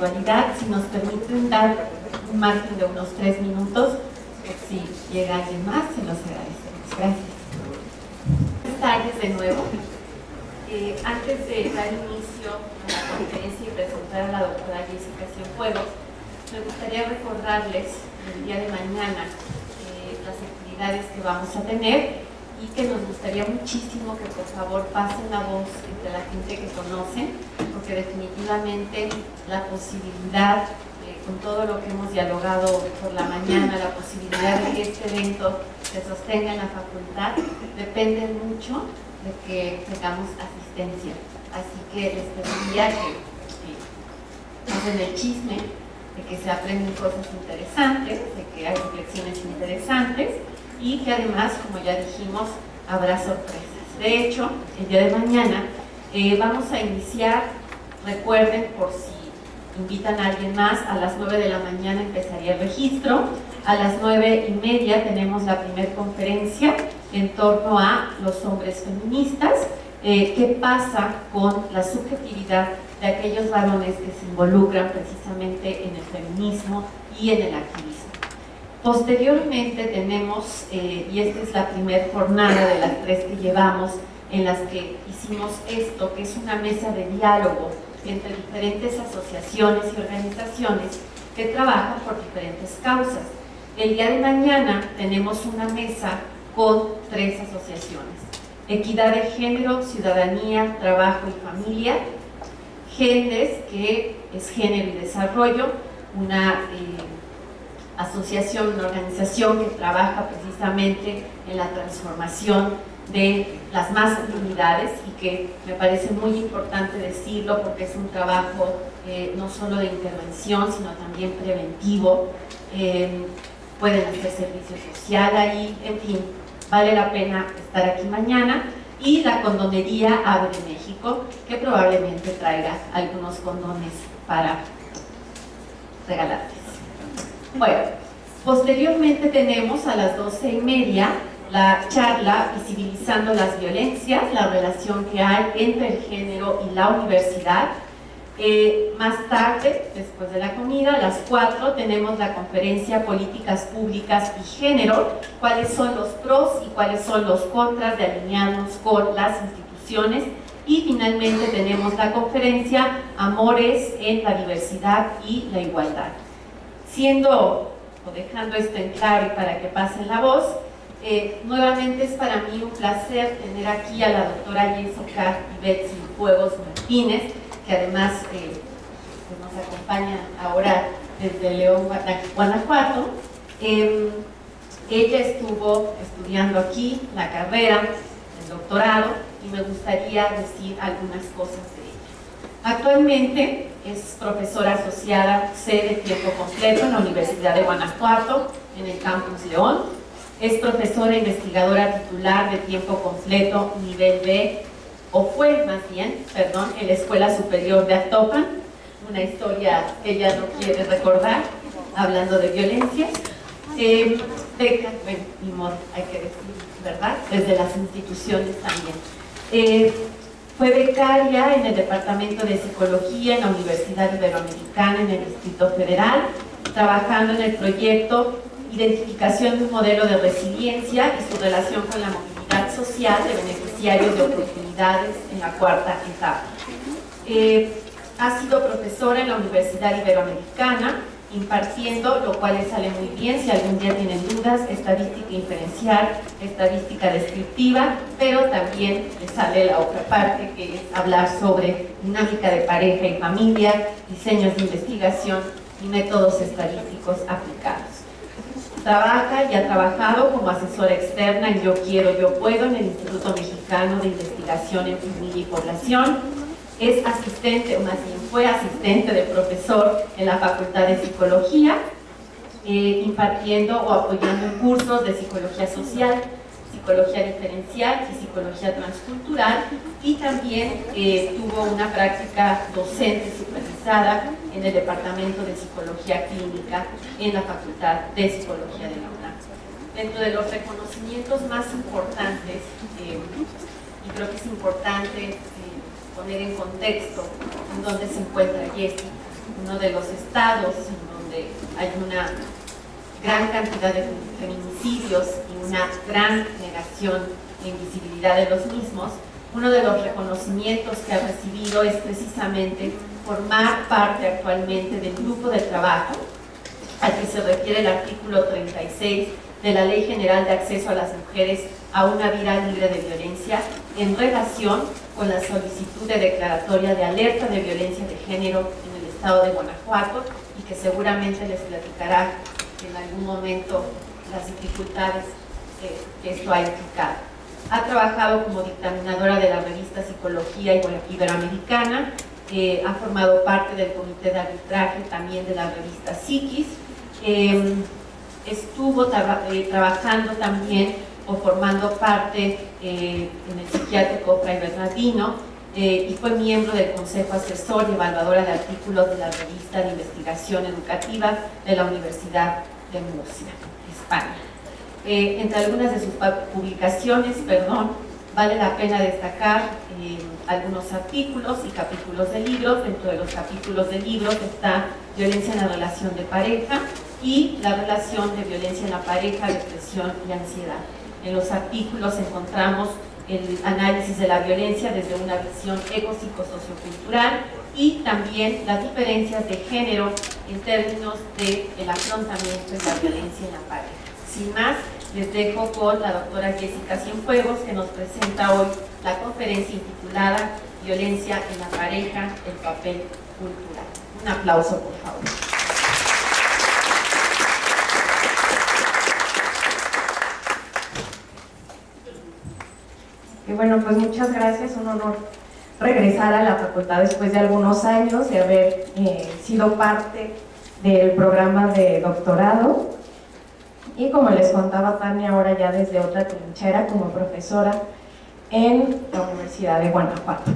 puntualidad. Si nos permiten dar un margen de unos 3 minutos, si llega alguien más, se los agradecemos. Gracias. Buenas tardes de nuevo. Antes de dar inicio a la conferencia y presentar a la doctora Jessica Cienfuegos, me gustaría recordarles el día de mañana las actividades que vamos a tener y que nos gustaría muchísimo que por favor pasen la voz entre la gente que conocen, porque definitivamente la posibilidad, con todo lo que hemos dialogado por la mañana, la posibilidad de que este evento se sostenga en la facultad depende mucho de que tengamos asistencia. Así que les pediría que hacen el chisme, de que se aprenden cosas interesantes, de que hay reflexiones interesantes y que además, como ya dijimos, habrá sorpresas. De hecho, el día de mañana vamos a iniciar, recuerden, por si invitan a alguien más, a las 9 de la mañana empezaría el registro. A las 9:30 tenemos la primera conferencia en torno a los hombres feministas. ¿Qué pasa con la subjetividad de aquellos varones que se involucran precisamente en el feminismo y en el activismo? Posteriormente tenemos, y esta es la primera jornada de las 3 que llevamos, en las que hicimos esto, que es una mesa de diálogo entre diferentes asociaciones y organizaciones que trabajan por diferentes causas. El día de mañana tenemos una mesa con 3 asociaciones: Equidad de Género, Ciudadanía, Trabajo y Familia; GENDES, que es Género y Desarrollo, una asociación, una organización que trabaja precisamente en la transformación de las masculinidades y que me parece muy importante decirlo porque es un trabajo no solo de intervención, sino también preventivo. Pueden hacer servicio social ahí, en fin, vale la pena estar aquí mañana. Y la Condonería Abre México, que probablemente traiga algunos condones para regalarles. Bueno, posteriormente tenemos a las 12:30 la charla Visibilizando las Violencias, la relación que hay entre el género y la universidad. Más tarde, después de la comida, a las 4 tenemos la conferencia Políticas Públicas y Género, cuáles son los pros y cuáles son los contras de alinearnos con las instituciones. Y finalmente tenemos la conferencia Amores en la Diversidad y la Igualdad. Dejando esto en claro y para que pasen la voz, nuevamente es para mí un placer tener aquí a la doctora Jessica Cienfuegos Martínez, que además nos acompaña ahora desde León, Guanajuato. Ella estuvo estudiando aquí la carrera, el doctorado, y me gustaría decir algunas cosas de ella. Actualmente es profesora asociada C de tiempo completo en la Universidad de Guanajuato, en el Campus León. Es profesora investigadora titular de tiempo completo nivel B, o fue más bien, perdón, en la Escuela Superior de Actopan, una historia que ella no quiere recordar, hablando de violencias. Beca, bueno, ni modo, hay que decir, ¿verdad? Desde las instituciones también. Fue becaria en el Departamento de Psicología en la Universidad Iberoamericana en el Distrito Federal, trabajando en el proyecto Identificación de un modelo de resiliencia y su relación con la movilidad social de beneficiarios de oportunidades en la 4ª etapa. Ha sido profesora en la Universidad Iberoamericana, impartiendo, lo cual le sale muy bien si algún día tienen dudas, estadística inferencial, estadística descriptiva, pero también le sale la otra parte, que es hablar sobre dinámica de pareja y familia, diseños de investigación y métodos estadísticos aplicados. Trabaja y ha trabajado como asesora externa en Yo Quiero, Yo Puedo en el Instituto Mexicano de Investigación en Familia y Población. Es asistente, o más bien fue asistente de profesor en la Facultad de Psicología, impartiendo o apoyando en cursos de psicología social, psicología diferencial y psicología transcultural, y también tuvo una práctica docente supervisada en el Departamento de Psicología Clínica en la Facultad de Psicología de la UNAM. Dentro de los reconocimientos más importantes, y creo que es importante poner en contexto en dónde se encuentra Jessie, uno de los estados donde hay una gran cantidad de feminicidios y una gran negación e invisibilidad de los mismos, uno de los reconocimientos que ha recibido es precisamente formar parte actualmente del grupo de trabajo al que se refiere el artículo 36 de la Ley General de Acceso a las Mujeres a una vida libre de violencia en relación con la solicitud de declaratoria de alerta de violencia de género en el estado de Guanajuato, y que seguramente les platicará en algún momento las dificultades que esto ha implicado. Ha trabajado como dictaminadora de la revista Psicología Iberoamericana, ha formado parte del comité de arbitraje también de la revista Psiquis, estuvo trabajando también o formando parte en el psiquiátrico Fray Bernardino, y fue miembro del Consejo Asesor y Evaluadora de Artículos de la Revista de Investigación Educativa de la Universidad de Murcia, España. Entre algunas de sus publicaciones, vale la pena destacar algunos artículos y capítulos de libros. Dentro de los capítulos de libros está Violencia en la relación de pareja y la relación de violencia en la pareja, depresión y ansiedad. En los artículos encontramos el análisis de la violencia desde una visión ecopsicosociocultural y también las diferencias de género en términos del afrontamiento de la violencia en la pareja. Sin más, les dejo con la doctora Jessica Cienfuegos, que nos presenta hoy la conferencia intitulada Violencia en la pareja, el papel cultural. Un aplauso, por favor. Y bueno, pues muchas gracias, un honor regresar a la facultad después de algunos años de haber sido parte del programa de doctorado, y como les contaba Tania, ahora ya desde otra trinchera como profesora en la Universidad de Guanajuato.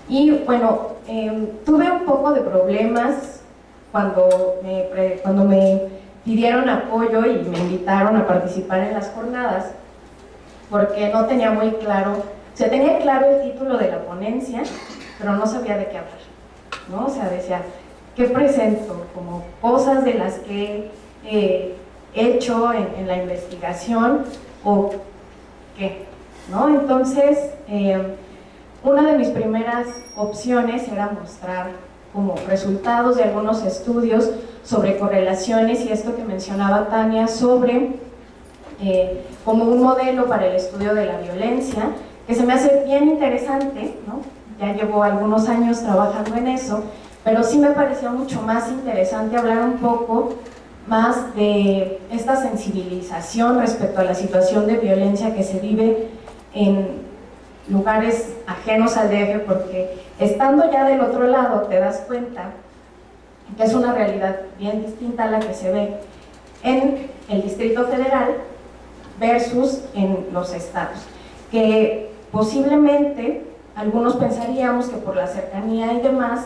Y bueno, tuve un poco de problemas cuando me pidieron apoyo y me invitaron a participar en las jornadas, porque no tenía muy claro, o sea, tenía claro el título de la ponencia, pero no sabía de qué hablar, ¿no? O sea, decía, ¿qué presento? Como cosas de las que he hecho en la investigación, o qué, ¿no? Entonces, una de mis primeras opciones era mostrar como resultados de algunos estudios sobre correlaciones y esto que mencionaba Tania sobre como un modelo para el estudio de la violencia, que se me hace bien interesante, ¿no? Ya llevo algunos años trabajando en eso, pero sí me pareció mucho más interesante hablar un poco más de esta sensibilización respecto a la situación de violencia que se vive en lugares ajenos al DF, porque estando ya del otro lado te das cuenta que es una realidad bien distinta a la que se ve en el Distrito Federal versus en los estados, que posiblemente algunos pensaríamos que por la cercanía y demás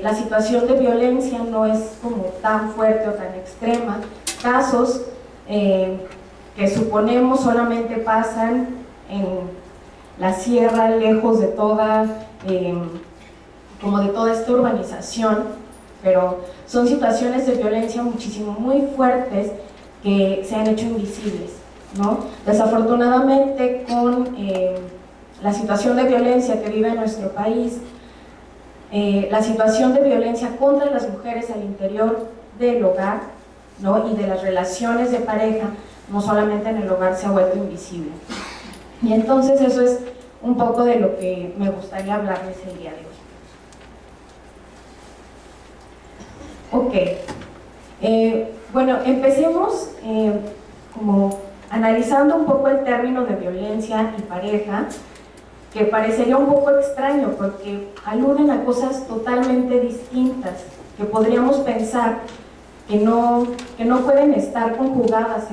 la situación de violencia no es como tan fuerte o tan extrema, casos que suponemos solamente pasan en la sierra, lejos de toda como de toda esta urbanización, pero son situaciones de violencia muchísimo muy fuertes que se han hecho invisibles, ¿no? Desafortunadamente, con la situación de violencia que vive nuestro país, la situación de violencia contra las mujeres al interior del hogar, ¿no? Y de las relaciones de pareja, no solamente en el hogar, se ha vuelto invisible. Y entonces eso es un poco de lo que me gustaría hablarles el día de hoy. Ok, bueno, empecemos como analizando un poco el término de violencia y pareja, que parecería un poco extraño porque aluden a cosas totalmente distintas, que podríamos pensar que no pueden estar conjugadas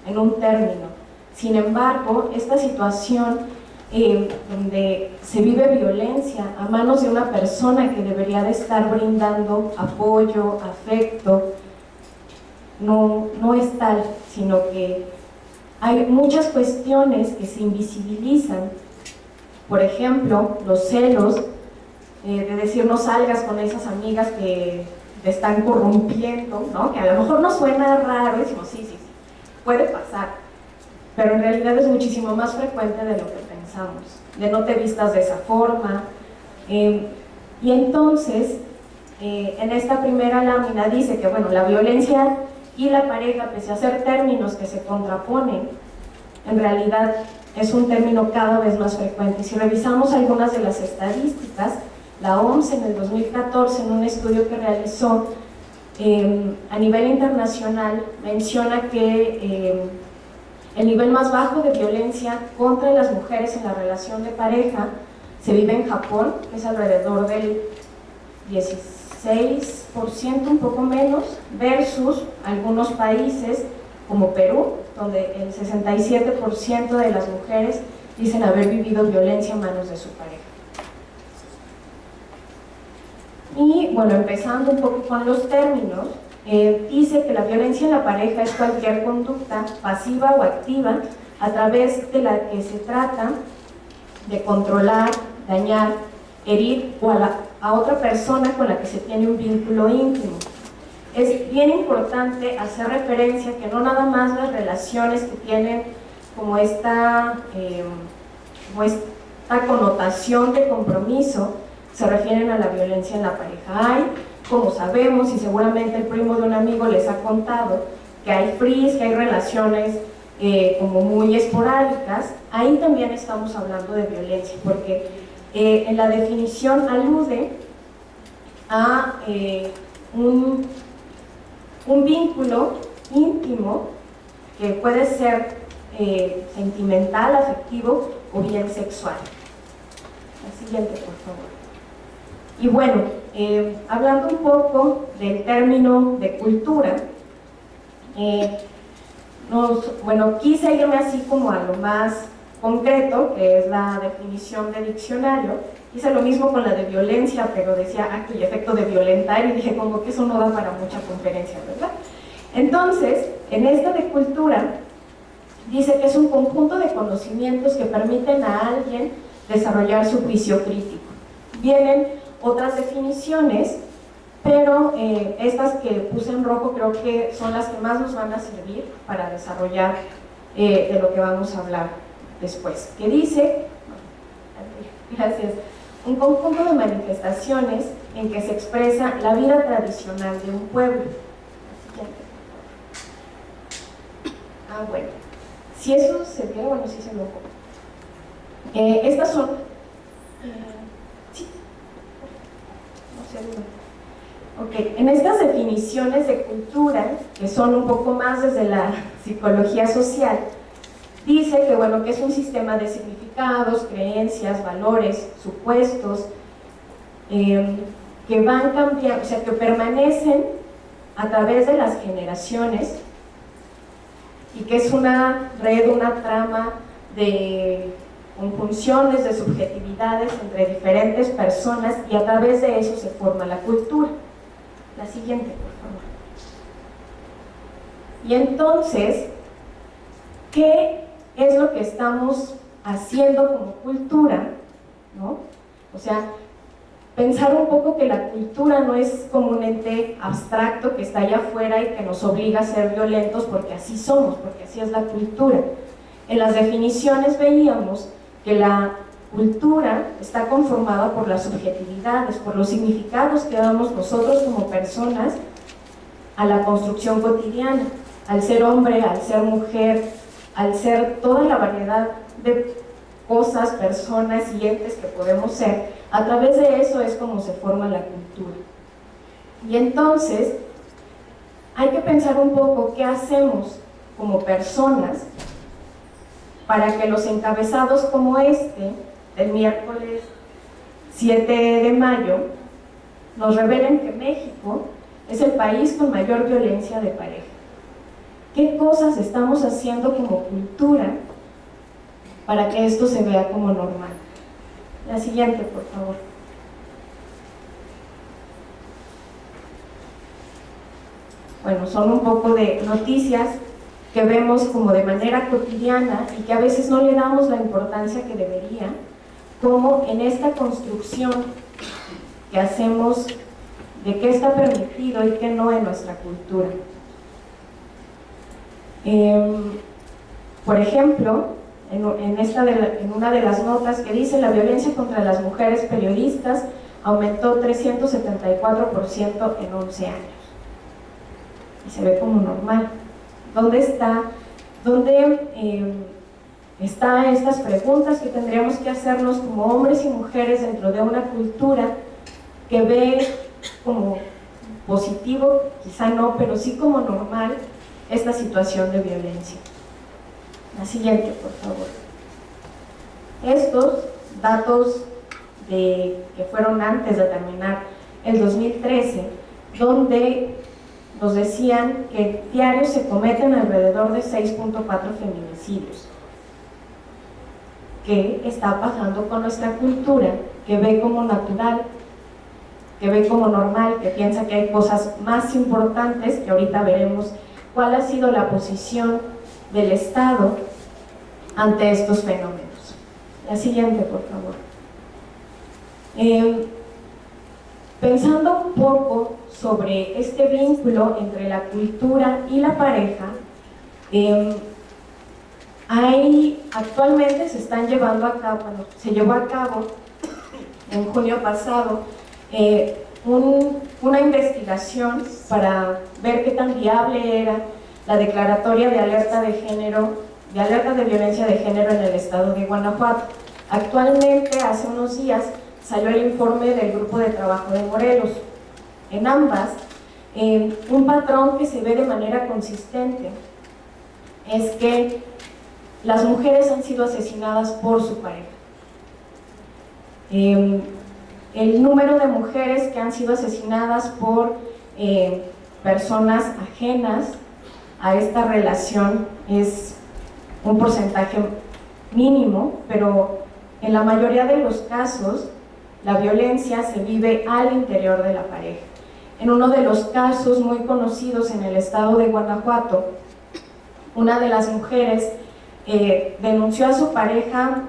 en un término. Sin embargo, esta situación donde se vive violencia a manos de una persona que debería de estar brindando apoyo, afecto, no es tal, sino que hay muchas cuestiones que se invisibilizan. Por ejemplo, los celos de decir no salgas con esas amigas que te están corrompiendo, ¿no? Que a lo mejor nos suena raro, decimos sí, puede pasar, pero en realidad es muchísimo más frecuente de lo que pensamos, de no te vistas de esa forma. Y entonces, en esta primera lámina dice que, bueno, la violencia y la pareja, pese a ser términos que se contraponen, en realidad es un término cada vez más frecuente. Si revisamos algunas de las estadísticas, la OMS en el 2014, en un estudio que realizó a nivel internacional, menciona que el nivel más bajo de violencia contra las mujeres en la relación de pareja se vive en Japón, que es alrededor del 16%, un poco menos, versus algunos países como Perú, donde el 67% de las mujeres dicen haber vivido violencia en manos de su pareja. Y bueno, empezando un poco con los términos, dice que la violencia en la pareja es cualquier conducta pasiva o activa a través de la que se trata de controlar, dañar, herir o a otra persona con la que se tiene un vínculo íntimo. Es bien importante hacer referencia que no nada más las relaciones que tienen como esta connotación de compromiso se refieren a la violencia en la pareja. Hay, como sabemos, y seguramente el primo de un amigo les ha contado, que hay fris, que hay relaciones como muy esporádicas. Ahí también estamos hablando de violencia, porque en la definición alude a un vínculo íntimo que puede ser sentimental, afectivo o bien sexual. La siguiente, por favor. Y bueno, hablando un poco del término de cultura, quise irme así como a lo más concreto, que es la definición de diccionario. Hice lo mismo con la de violencia, pero decía acto y efecto de violentar, y dije como que eso no da para mucha conferencia, ¿verdad? Entonces, en esta de cultura, dice que es un conjunto de conocimientos que permiten a alguien desarrollar su juicio crítico. Vienen otras definiciones, pero estas que puse en rojo creo que son las que más nos van a servir para desarrollar de lo que vamos a hablar después, que dice, gracias, un conjunto de manifestaciones en que se expresa la vida tradicional de un pueblo. Bueno, si eso se ve, bueno, sí se lo estas son, sí, no sé, ok, en estas definiciones de cultura, que son un poco más desde la psicología social, dice que, bueno, que es un sistema de significados, creencias, valores, supuestos, que van cambiando, o sea, que permanecen a través de las generaciones, y que es una red, una trama de conjunciones de subjetividades entre diferentes personas, y a través de eso se forma la cultura. La siguiente, por favor. Y entonces, ¿qué es lo que estamos haciendo como cultura? ¿No? O sea, pensar un poco que la cultura no es como un ente abstracto que está allá afuera y que nos obliga a ser violentos porque así somos, porque así es la cultura. En las definiciones veíamos que la cultura está conformada por las subjetividades, por los significados que damos nosotros como personas a la construcción cotidiana, al ser hombre, al ser mujer, al ser toda la variedad de cosas, personas y entes que podemos ser. A través de eso es como se forma la cultura. Y entonces hay que pensar un poco qué hacemos como personas para que los encabezados como este, del miércoles 7 de mayo, nos revelen que México es el país con mayor violencia de pareja. ¿Qué cosas estamos haciendo como cultura para que esto se vea como normal? La siguiente, por favor. Bueno, son un poco de noticias que vemos como de manera cotidiana y que a veces no le damos la importancia que debería, como en esta construcción que hacemos de qué está permitido y qué no en nuestra cultura. Por ejemplo, en una de las notas que dice: la violencia contra las mujeres periodistas aumentó 374% en 11 años. Y se ve como normal. ¿Dónde están estas preguntas que tendríamos que hacernos como hombres y mujeres dentro de una cultura que ve como positivo, quizá no, pero sí como normal, esta situación de violencia? La siguiente, por favor. Estos datos que fueron antes de terminar el 2013, donde nos decían que diario se cometen alrededor de 6.4 feminicidios. ¿Qué está pasando con nuestra cultura? Que ve como natural, que ve como normal, que piensa que hay cosas más importantes, que ahorita veremos cuál ha sido la posición del Estado ante estos fenómenos. La siguiente, por favor. Pensando un poco sobre este vínculo entre la cultura y la pareja, actualmente se llevó a cabo en junio pasado una investigación para ver qué tan viable era la declaratoria de alerta de violencia de género en el estado de Guanajuato. Actualmente, hace unos días, salió el informe del grupo de trabajo de Morelos. En ambas, un patrón que se ve de manera consistente es que las mujeres han sido asesinadas por su pareja. El número de mujeres que han sido asesinadas por personas ajenas a esta relación es un porcentaje mínimo, pero en la mayoría de los casos la violencia se vive al interior de la pareja. En uno de los casos muy conocidos en el estado de Guanajuato, una de las mujeres denunció a su pareja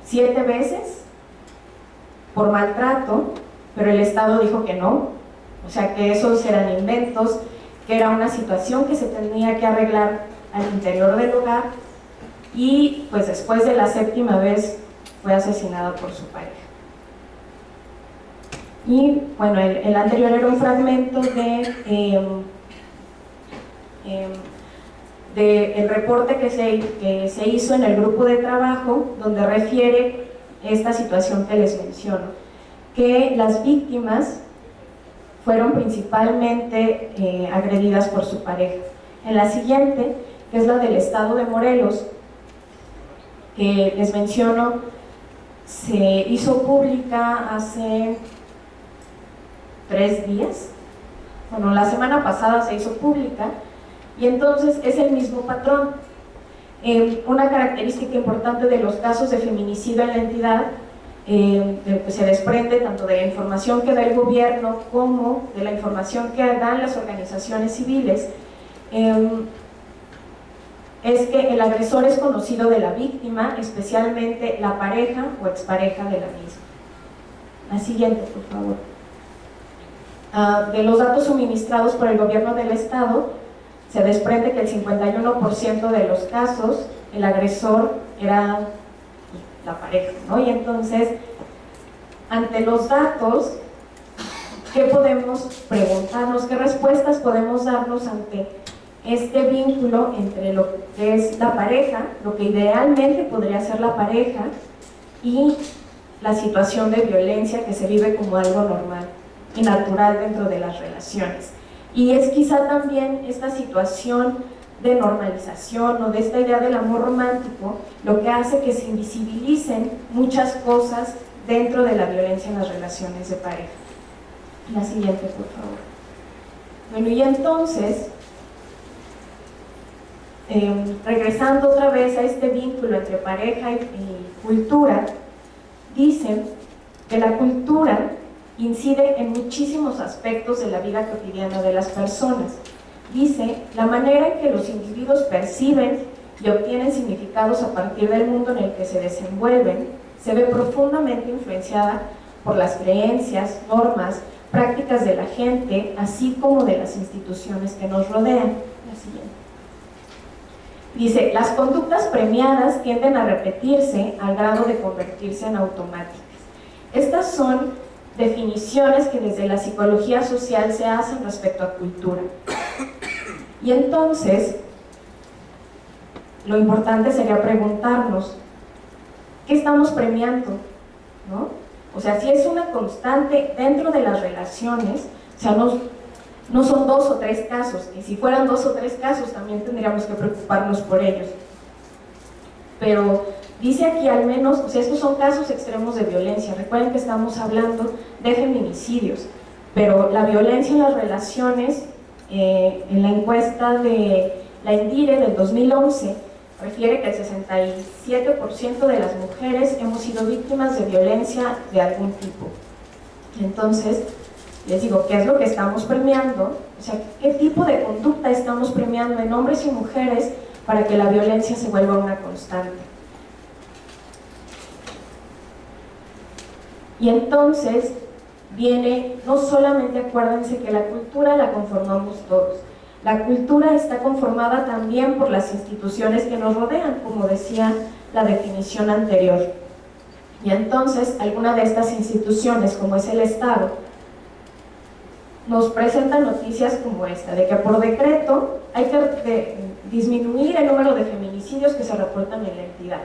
7 veces por maltrato, pero el Estado dijo que no, o sea que esos eran inventos, que era una situación que se tenía que arreglar al interior del hogar, y pues después de la 7ª vez fue asesinada por su pareja. Y bueno, el anterior era un fragmento del reporte que se hizo en el grupo de trabajo, donde refiere esta situación que les menciono, que las víctimas fueron principalmente agredidas por su pareja. En la siguiente, que es la del estado de Morelos, que les menciono, se hizo pública hace 3 días, bueno, la semana pasada se hizo pública, y entonces es el mismo patrón. Una característica importante de los casos de feminicidio en la entidad, que se desprende tanto de la información que da el gobierno como de la información que dan las organizaciones civiles, es que el agresor es conocido de la víctima, especialmente la pareja o expareja de la misma. La siguiente, por favor. De los datos suministrados por el gobierno del estado, se desprende que el 51% de los casos el agresor era la pareja, ¿no? Y entonces, ante los datos, ¿qué podemos preguntarnos? ¿Qué respuestas podemos darnos ante este vínculo entre lo que es la pareja, lo que idealmente podría ser la pareja, y la situación de violencia que se vive como algo normal y natural dentro de las relaciones? Y es quizá también esta situación de normalización o de esta idea del amor romántico lo que hace que se invisibilicen muchas cosas dentro de la violencia en las relaciones de pareja. La siguiente, por favor. Bueno, y entonces, regresando otra vez a este vínculo entre pareja y cultura, dicen que la cultura incide en muchísimos aspectos de la vida cotidiana de las personas. Dice, la manera en que los individuos perciben y obtienen significados a partir del mundo en el que se desenvuelven se ve profundamente influenciada por las creencias, normas, prácticas de la gente, así como de las instituciones que nos rodean. La siguiente. Dice, las conductas premiadas tienden a repetirse al grado de convertirse en automáticas. Estas son definiciones que desde la psicología social se hacen respecto a cultura. Y entonces, lo importante sería preguntarnos, ¿qué estamos premiando? ¿No? O sea, si es una constante dentro de las relaciones, o sea, no son 2 o 3 casos, y si fueran 2 o 3 casos también tendríamos que preocuparnos por ellos. Pero dice aquí al menos, o sea, estos son casos extremos de violencia. Recuerden que estamos hablando de feminicidios, pero la violencia en las relaciones, en la encuesta de la INDIRE del 2011, refiere que el 67% de las mujeres hemos sido víctimas de violencia de algún tipo. Entonces, les digo, ¿qué es lo que estamos premiando? O sea, ¿qué tipo de conducta estamos premiando en hombres y mujeres para que la violencia se vuelva una constante? Y entonces viene, no solamente acuérdense que la cultura la conformamos todos, la cultura está conformada también por las instituciones que nos rodean, como decía la definición anterior. Y entonces, alguna de estas instituciones, como es el Estado, nos presenta noticias como esta, de que por decreto hay que disminuir el número de feminicidios que se reportan en la entidad.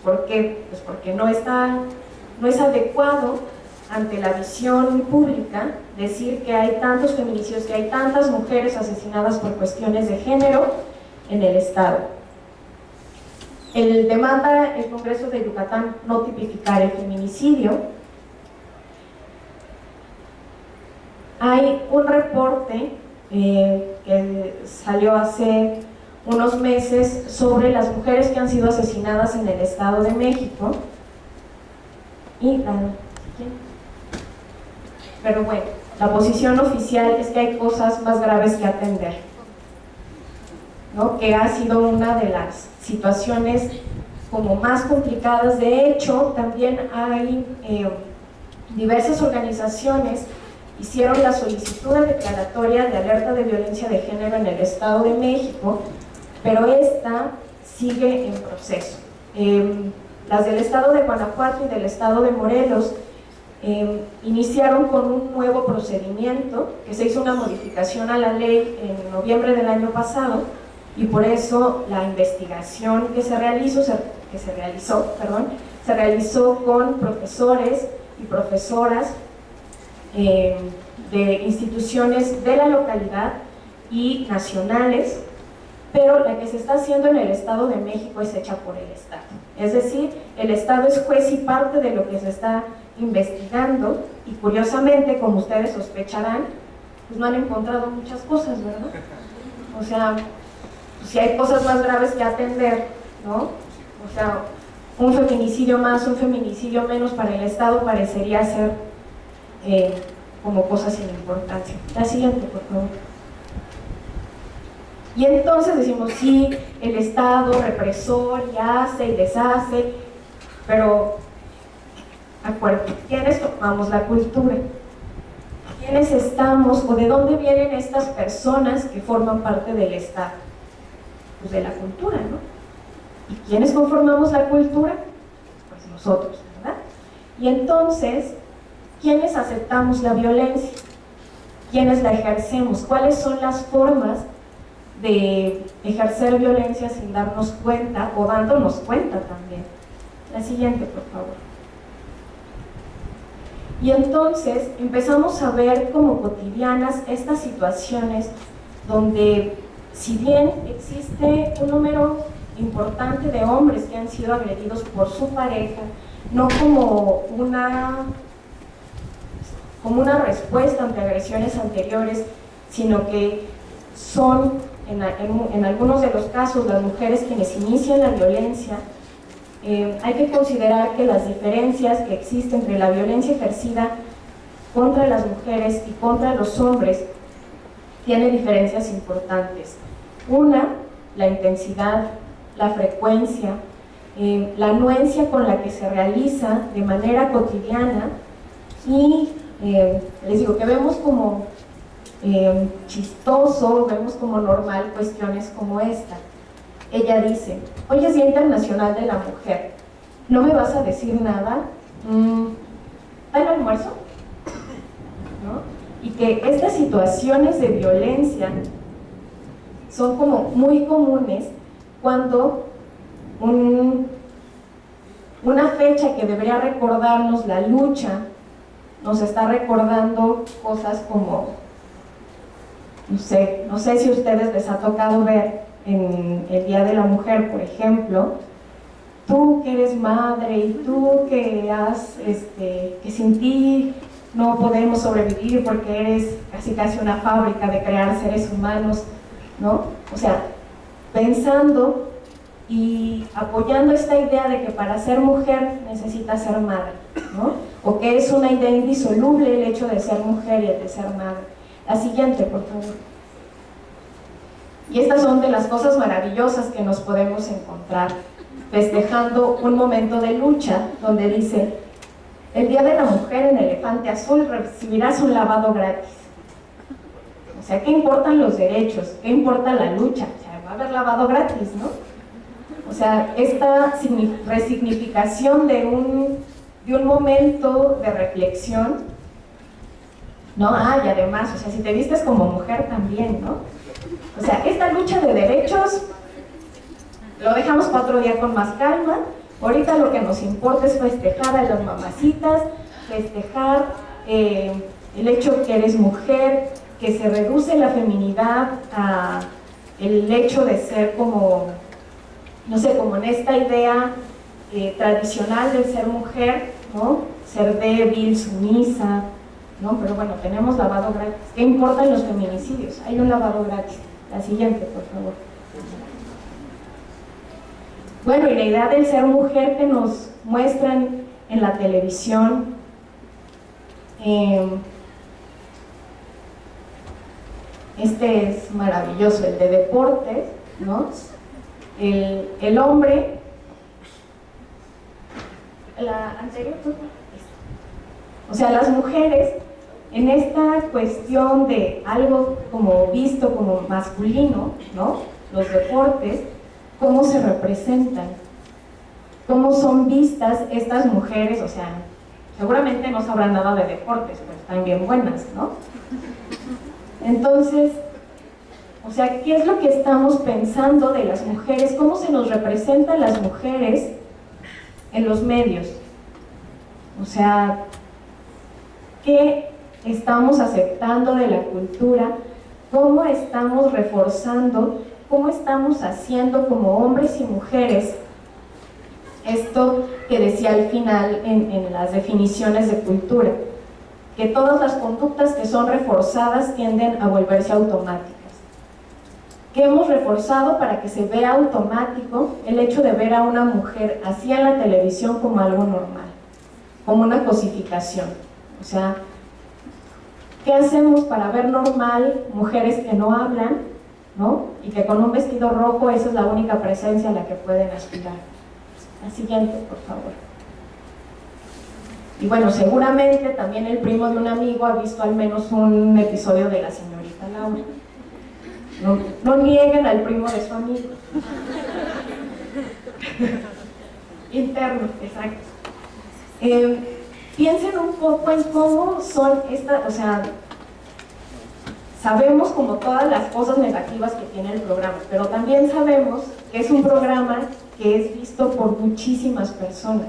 ¿Por qué? Pues porque no es adecuado ante la visión pública decir que hay tantos feminicidios, que hay tantas mujeres asesinadas por cuestiones de género en el Estado. Demanda el Congreso de Yucatán no tipificar el feminicidio. Hay un reporte que salió hace unos meses sobre las mujeres que han sido asesinadas en el Estado de México. Pero bueno, la posición oficial es que hay cosas más graves que atender, ¿no? Que ha sido una de las situaciones como más complicadas. De hecho, también hay diversas organizaciones hicieron la solicitud de declaratoria de alerta de violencia de género en el Estado de México, pero esta sigue en proceso. Las del Estado de Guanajuato y del Estado de Morelos iniciaron con un nuevo procedimiento, que se hizo una modificación a la ley en noviembre del año pasado, y por eso la investigación que se realizó con profesores y profesoras de instituciones de la localidad y nacionales, pero la que se está haciendo en el Estado de México es hecha por el Estado. Es decir, el Estado es juez y parte de lo que se está investigando, y curiosamente, como ustedes sospecharán, pues no han encontrado muchas cosas, ¿verdad? O sea, pues si hay cosas más graves que atender, ¿no? O sea, un feminicidio más, un feminicidio menos para el Estado parecería ser como cosas sin importancia. La siguiente, por favor. Y entonces decimos, sí, el Estado represor y hace y deshace, pero acuérdense, ¿quiénes tomamos la cultura? ¿Quiénes estamos o de dónde vienen estas personas que forman parte del Estado? Pues de la cultura, ¿no? ¿Y quiénes conformamos la cultura? Pues nosotros, ¿verdad? Y entonces, ¿quiénes aceptamos la violencia? ¿Quiénes la ejercemos? ¿Cuáles son las formas de ejercer violencia sin darnos cuenta o dándonos cuenta también? La siguiente, por favor. Y entonces empezamos a ver como cotidianas estas situaciones donde, si bien existe un número importante de hombres que han sido agredidos por su pareja, no como una respuesta ante agresiones anteriores, sino que son en algunos de los casos las mujeres quienes inician la violencia. Hay que considerar que las diferencias que existen entre la violencia ejercida contra las mujeres y contra los hombres tiene diferencias importantes. Una, la intensidad, la frecuencia, la anuencia con la que se realiza de manera cotidiana Y les digo que vemos como chistoso, vemos como normal cuestiones como esta. Ella dice: hoy es Día Internacional de la Mujer, ¿no me vas a decir nada? ¿Da el almuerzo? ¿No? Y que estas situaciones de violencia son como muy comunes cuando una fecha que debería recordarnos la lucha nos está recordando cosas como, no sé si a ustedes les ha tocado ver en el Día de la Mujer, por ejemplo, tú que eres madre y tú que que sin ti no podemos sobrevivir porque eres casi una fábrica de crear seres humanos, ¿no? O sea, pensando y apoyando esta idea de que para ser mujer necesita ser madre, ¿no? O que es una idea indisoluble el hecho de ser mujer y el de ser madre. La siguiente, por favor. Y estas son de las cosas maravillosas que nos podemos encontrar festejando un momento de lucha donde dice: el Día de la Mujer en Elefante Azul recibirás un lavado gratis. O sea, ¿qué importan los derechos? ¿Qué importa la lucha? O sea, va a haber lavado gratis, ¿no? O sea, esta resignificación de un momento de reflexión, ¿no? Y además, o sea, si te vistes como mujer también, ¿no? O sea, esta lucha de derechos lo dejamos para otro día con más calma. Ahorita lo que nos importa es festejar a las mamacitas, festejar el hecho que eres mujer, que se reduce la feminidad a el hecho de ser como, no sé, como en esta idea tradicional de ser mujer, ¿no? Ser débil, sumisa, ¿no? Pero bueno, tenemos lavado gratis. ¿Qué importan los feminicidios? Hay un lavado gratis. La siguiente, por favor. Bueno, y la idea del ser mujer que nos muestran en la televisión, este es maravilloso, el de deportes, ¿no? El hombre, la anterior, o sea, las mujeres en esta cuestión de algo como visto como masculino, ¿no? Los deportes, ¿cómo se representan? ¿Cómo son vistas estas mujeres? O sea, seguramente no sabrán nada de deportes, pero están bien buenas, ¿no? Entonces, o sea, ¿qué es lo que estamos pensando de las mujeres? ¿Cómo se nos representan las mujeres en los medios? O sea, ¿qué estamos aceptando de la cultura? ¿Cómo estamos reforzando? ¿Cómo estamos haciendo como hombres y mujeres esto que decía al final en las definiciones de cultura? Que todas las conductas que son reforzadas tienden a volverse automáticas. ¿Qué hemos reforzado para que se vea automático el hecho de ver a una mujer así en la televisión como algo normal, como una cosificación? O sea, ¿qué hacemos para ver normal mujeres que no hablan, ¿no? Y que con un vestido rojo esa es la única presencia a la que pueden aspirar? La siguiente, por favor. Y bueno, seguramente también el primo de un amigo ha visto al menos un episodio de La Señorita Laura. No nieguen al primo de su amigo. Interno, exacto. Piensen un poco en cómo son estas, o sea, sabemos como todas las cosas negativas que tiene el programa, pero también sabemos que es un programa que es visto por muchísimas personas.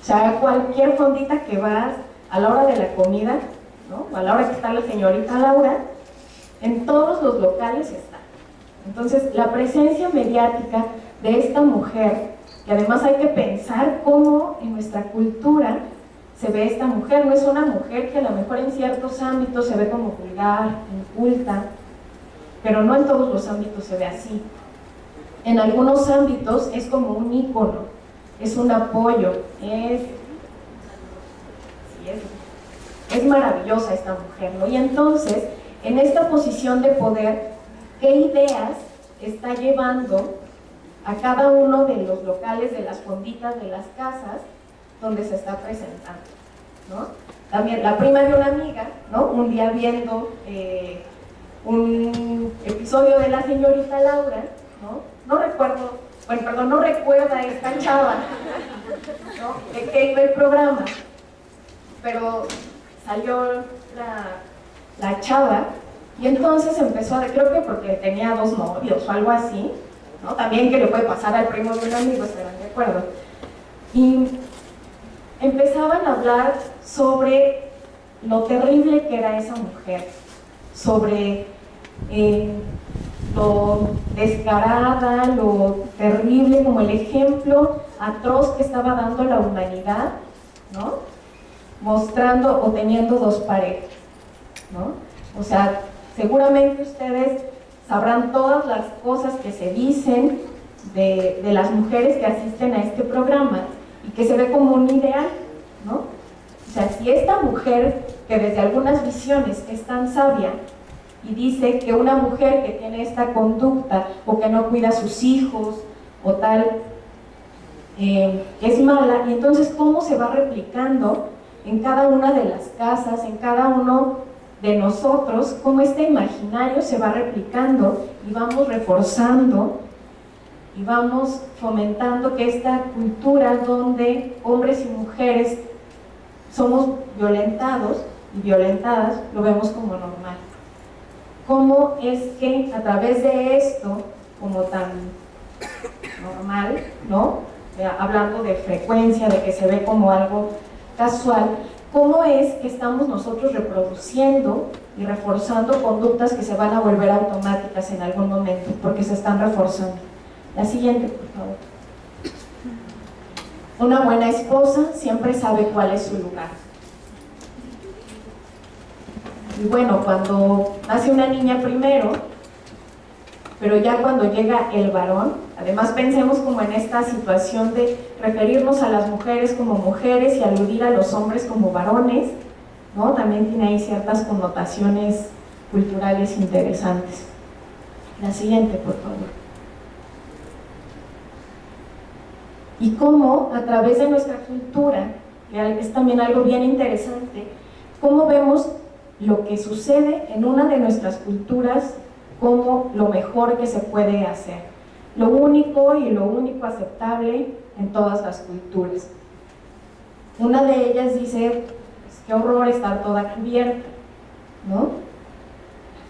O sea, cualquier fondita que vas a la hora de la comida, ¿no? O a la hora que está la señorita Laura, en todos los locales está. Entonces, la presencia mediática de esta mujer, que además hay que pensar cómo en nuestra cultura se ve esta mujer, no es una mujer que a lo mejor en ciertos ámbitos se ve como vulgar, inculta, pero no en todos los ámbitos se ve así. En algunos ámbitos es como un ícono, es un apoyo, es maravillosa esta mujer, ¿no? Y entonces, en esta posición de poder, ¿qué ideas está llevando a cada uno de los locales, de las fonditas, de las casas donde se está presentando, ¿no? también la prima de una amiga, ¿no? Un día viendo un episodio de la señorita Laura, ¿no? No recuerdo, bueno, perdón, no recuerda esta chava, ¿no? De qué iba el programa, pero salió la chava y entonces empezó a, creo que porque tenía 2 novios o algo así, ¿no? También que le puede pasar al primo de un amigo, estarán de acuerdo. Y empezaban a hablar sobre lo terrible que era esa mujer, sobre lo descarada, lo terrible, como el ejemplo atroz que estaba dando la humanidad, ¿no? Mostrando o teniendo 2 parejas, ¿no? O sea, seguramente ustedes sabrán todas las cosas que se dicen de las mujeres que asisten a este programa y que se ve como un ideal, ¿no? O sea, si esta mujer, que desde algunas visiones es tan sabia y dice que una mujer que tiene esta conducta o que no cuida a sus hijos o tal, es mala, y entonces cómo se va replicando en cada una de las casas, en cada uno de nosotros, cómo este imaginario se va replicando y vamos reforzando y vamos fomentando que esta cultura donde hombres y mujeres somos violentados y violentadas, lo vemos como normal. ¿Cómo es que a través de esto, como tan normal, ¿no? Hablando de frecuencia, de que se ve como algo casual, cómo es que estamos nosotros reproduciendo y reforzando conductas que se van a volver automáticas en algún momento, porque se están reforzando? La siguiente, por favor. Una buena esposa siempre sabe cuál es su lugar. Y bueno, cuando nace una niña primero, pero ya cuando llega el varón, además pensemos como en esta situación de referirnos a las mujeres como mujeres y aludir a los hombres como varones, ¿no? También tiene ahí ciertas connotaciones culturales interesantes. La siguiente, por favor. Y cómo a través de nuestra cultura, que es también algo bien interesante, cómo vemos lo que sucede en una de nuestras culturas como lo mejor que se puede hacer, lo único y lo único aceptable en todas las culturas. Una de ellas dice, pues, qué horror estar toda cubierta, ¿no?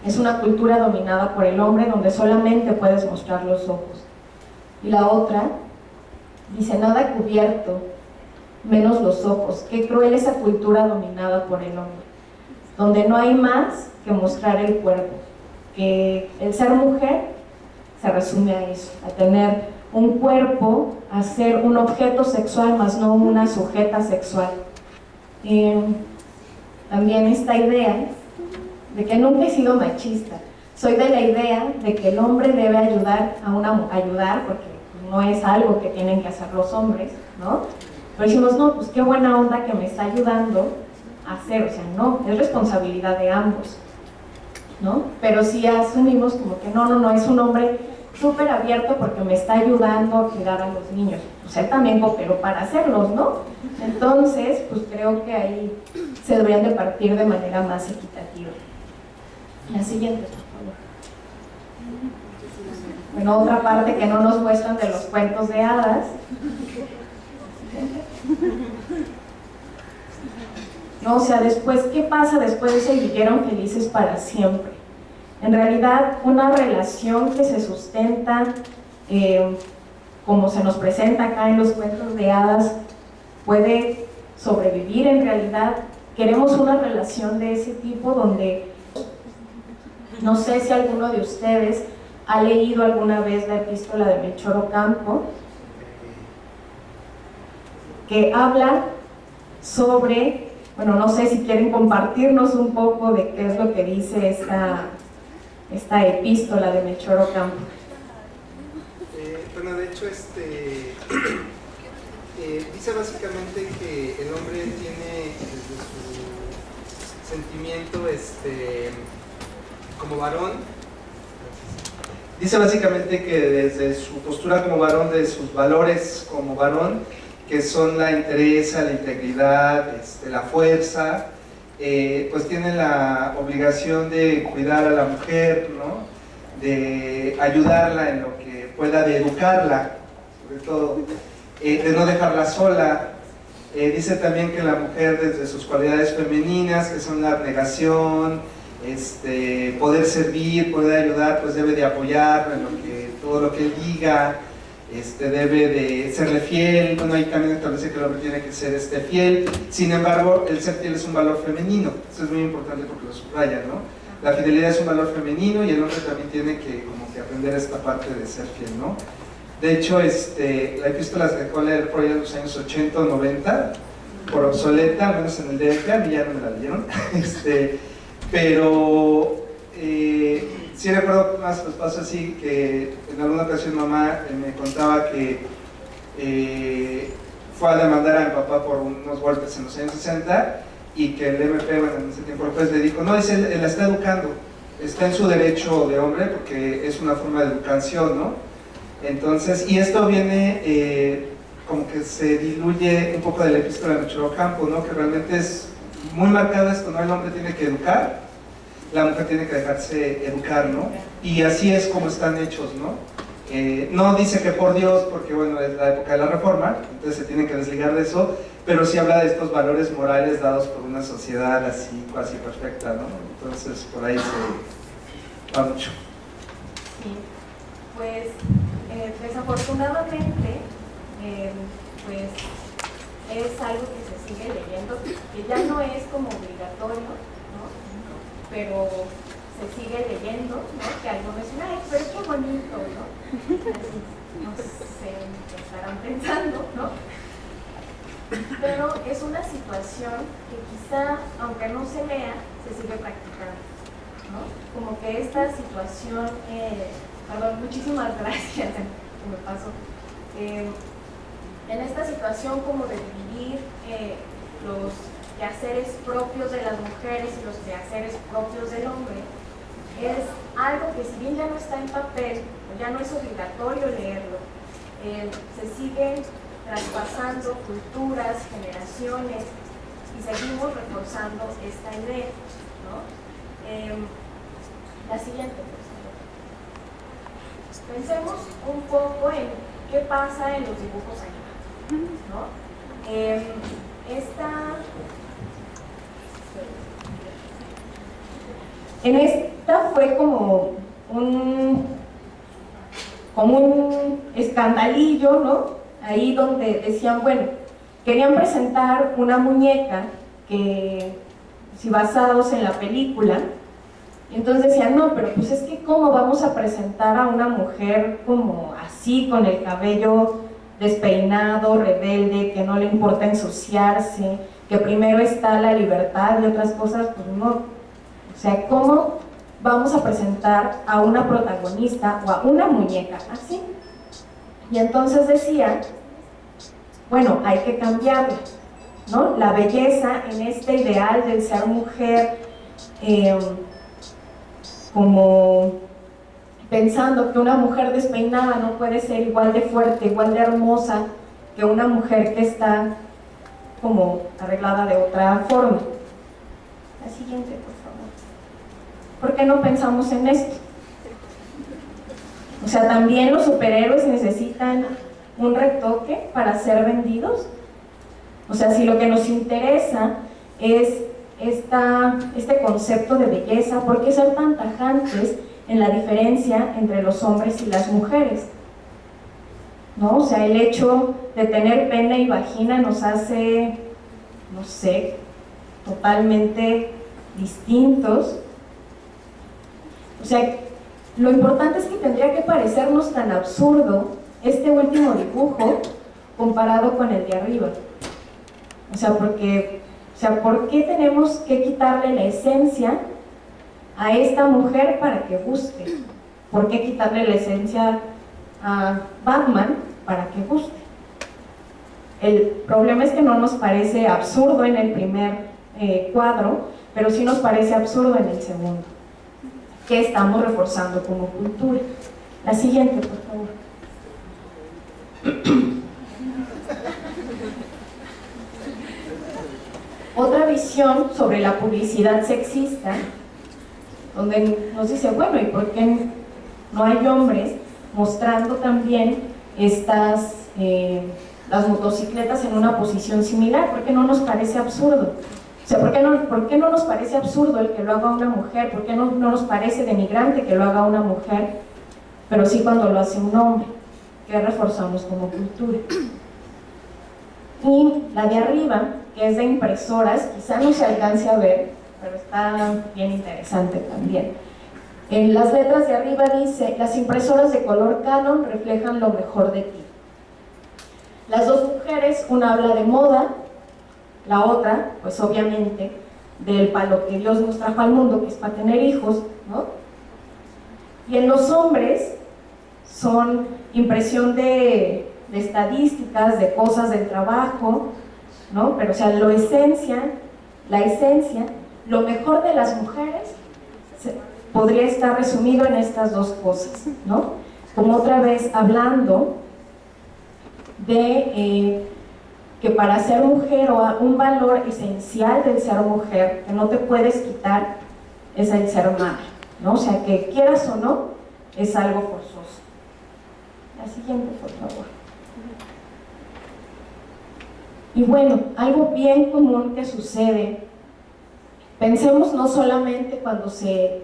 Es una cultura dominada por el hombre donde solamente puedes mostrar los ojos. Y la otra dice, nada cubierto, menos los ojos. Qué cruel esa cultura dominada por el hombre, donde no hay más que mostrar el cuerpo, que el ser mujer se resume a eso, a tener un cuerpo, a ser un objeto sexual, más no una sujeta sexual. También esta idea de que nunca he sido machista, soy de la idea de que el hombre debe ayudar a ayudar, porque no es algo que tienen que hacer los hombres, ¿no? Pero decimos, no, pues qué buena onda que me está ayudando a hacer, o sea, no, es responsabilidad de ambos, ¿no? Pero sí asumimos como que no, es un hombre súper abierto porque me está ayudando a cuidar a los niños, pues él también cooperó para hacerlos, ¿no? Entonces, pues creo que ahí se deberían de partir de manera más equitativa. La siguiente, por favor. Bueno, otra parte que no nos muestran de los cuentos de hadas. No, o sea, después, ¿qué pasa después de ese vivieron felices para siempre? En realidad, una relación que se sustenta, como se nos presenta acá en los cuentos de hadas, puede sobrevivir en realidad. Queremos una relación de ese tipo donde, no sé si alguno de ustedes ha leído alguna vez la epístola de Melchor Ocampo, que habla sobre, bueno, no sé si quieren compartirnos un poco de qué es lo que dice esta epístola de Melchor Ocampo. Bueno, de hecho, dice básicamente que el hombre tiene desde su sentimiento como varón, dice básicamente que desde su postura como varón, de sus valores como varón, que son la entereza, la integridad, la fuerza, pues tienen la obligación de cuidar a la mujer, ¿no? De ayudarla en lo que pueda, de educarla, sobre todo, de no dejarla sola. Dice también que la mujer, desde sus cualidades femeninas, que son la abnegación, poder servir, poder ayudar, pues debe de apoyar en todo lo que él diga, debe de serle fiel. Bueno, ahí también establece que el hombre tiene que ser fiel. Sin embargo, el ser fiel es un valor femenino. Eso es muy importante porque lo subraya, ¿no? La fidelidad es un valor femenino y el hombre también tiene que como que aprender esta parte de ser fiel, ¿no? De hecho, la epístola se dejó leer por ahí en los años 80 o 90, por obsoleta, al menos en el DF, a mí ya no me la leyeron. Pero sí recuerdo más los pasos así, que en alguna ocasión mamá me contaba que fue a demandar a mi papá por unos golpes en los años 60 y que el MP, bueno, en ese tiempo el juez le dijo, no, dice, él la está educando, está en su derecho de hombre porque es una forma de educación, ¿no? Entonces, y esto viene como que se diluye un poco de la epístola de Nuestro Campo, ¿no? Que realmente es muy marcado esto, ¿no? El hombre tiene que educar, la mujer tiene que dejarse educar, ¿no? Y así es como están hechos, ¿no? No dice que por Dios, porque bueno, es la época de la Reforma, entonces se tienen que desligar de eso, pero sí habla de estos valores morales dados por una sociedad así, casi perfecta, ¿no? Entonces, por ahí se va mucho. Sí, pues desafortunadamente, pues es algo que se sigue leyendo, que ya no es como obligatorio, ¿no? Pero se sigue leyendo, ¿no? Que algunos dicen, ay, pero qué bonito, ¿no? No sé qué estarán pensando, ¿no? Pero es una situación que quizá, aunque no se lea, se sigue practicando, ¿no? Como que esta situación, perdón, muchísimas gracias, que me pasó. En esta situación como de dividir los quehaceres propios de las mujeres y los quehaceres propios del hombre, es algo que si bien ya no está en papel, ya no es obligatorio leerlo, se siguen traspasando culturas, generaciones y seguimos reforzando esta idea, ¿no? La siguiente, por favor. Pensemos un poco en qué pasa en los dibujos animados, ¿no? Esta fue como un escandalillo, ¿no? Ahí donde decían, bueno, querían presentar una muñeca que, si basados en la película, y entonces decían, no, pero pues es que ¿cómo vamos a presentar a una mujer como así, con el cabello despeinado, rebelde, que no le importa ensuciarse, que primero está la libertad y otras cosas? Pues no. O sea, ¿cómo vamos a presentar a una protagonista o a una muñeca así? Y entonces decía, bueno, hay que cambiarla, ¿no? La belleza en este ideal del ser mujer, como pensando que una mujer despeinada no puede ser igual de fuerte, igual de hermosa que una mujer que está como arreglada de otra forma. La siguiente, por favor. ¿Por qué no pensamos en esto? O sea, también los superhéroes necesitan un retoque para ser vendidos. O sea, si lo que nos interesa es este concepto de belleza, ¿por qué ser tan tajantes en la diferencia entre los hombres y las mujeres? ¿No? O sea, el hecho de tener pene y vagina nos hace, no sé, totalmente distintos. O sea, lo importante es que tendría que parecernos tan absurdo este último dibujo comparado con el de arriba. O sea, ¿por qué tenemos que quitarle la esencia a esta mujer para que guste? ¿Por qué quitarle la esencia a Batman para que guste? El problema es que no nos parece absurdo en el primer cuadro, pero sí nos parece absurdo en el segundo, que estamos reforzando como cultura. La siguiente, por favor. visión sobre la publicidad sexista, donde nos dice, bueno, ¿y por qué no hay hombres mostrando también las motocicletas en una posición similar? ¿Por qué no nos parece absurdo? O sea, ¿por qué no nos parece absurdo el que lo haga una mujer? ¿Por qué no nos parece denigrante que lo haga una mujer? Pero sí cuando lo hace un hombre, que reforzamos como cultura. Y la de arriba, que es de impresoras, quizá no se alcance a ver, pero está bien interesante también. En las letras de arriba dice: las impresoras de color Canon reflejan lo mejor de ti. Las dos mujeres, una habla de moda, la otra, pues obviamente, para lo que Dios nos trajo al mundo, que es para tener hijos, ¿no? Y en los hombres son impresión de estadísticas, de cosas del trabajo, ¿no? Pero o sea, la esencia, lo mejor de las mujeres podría estar resumido en estas dos cosas, ¿no? Como otra vez hablando de que para ser mujer, o un valor esencial del ser mujer, que no te puedes quitar, es el ser madre, ¿no? O sea, que quieras o no, es algo forzoso. La siguiente, por favor. Y bueno, algo bien común que sucede, pensemos no solamente cuando se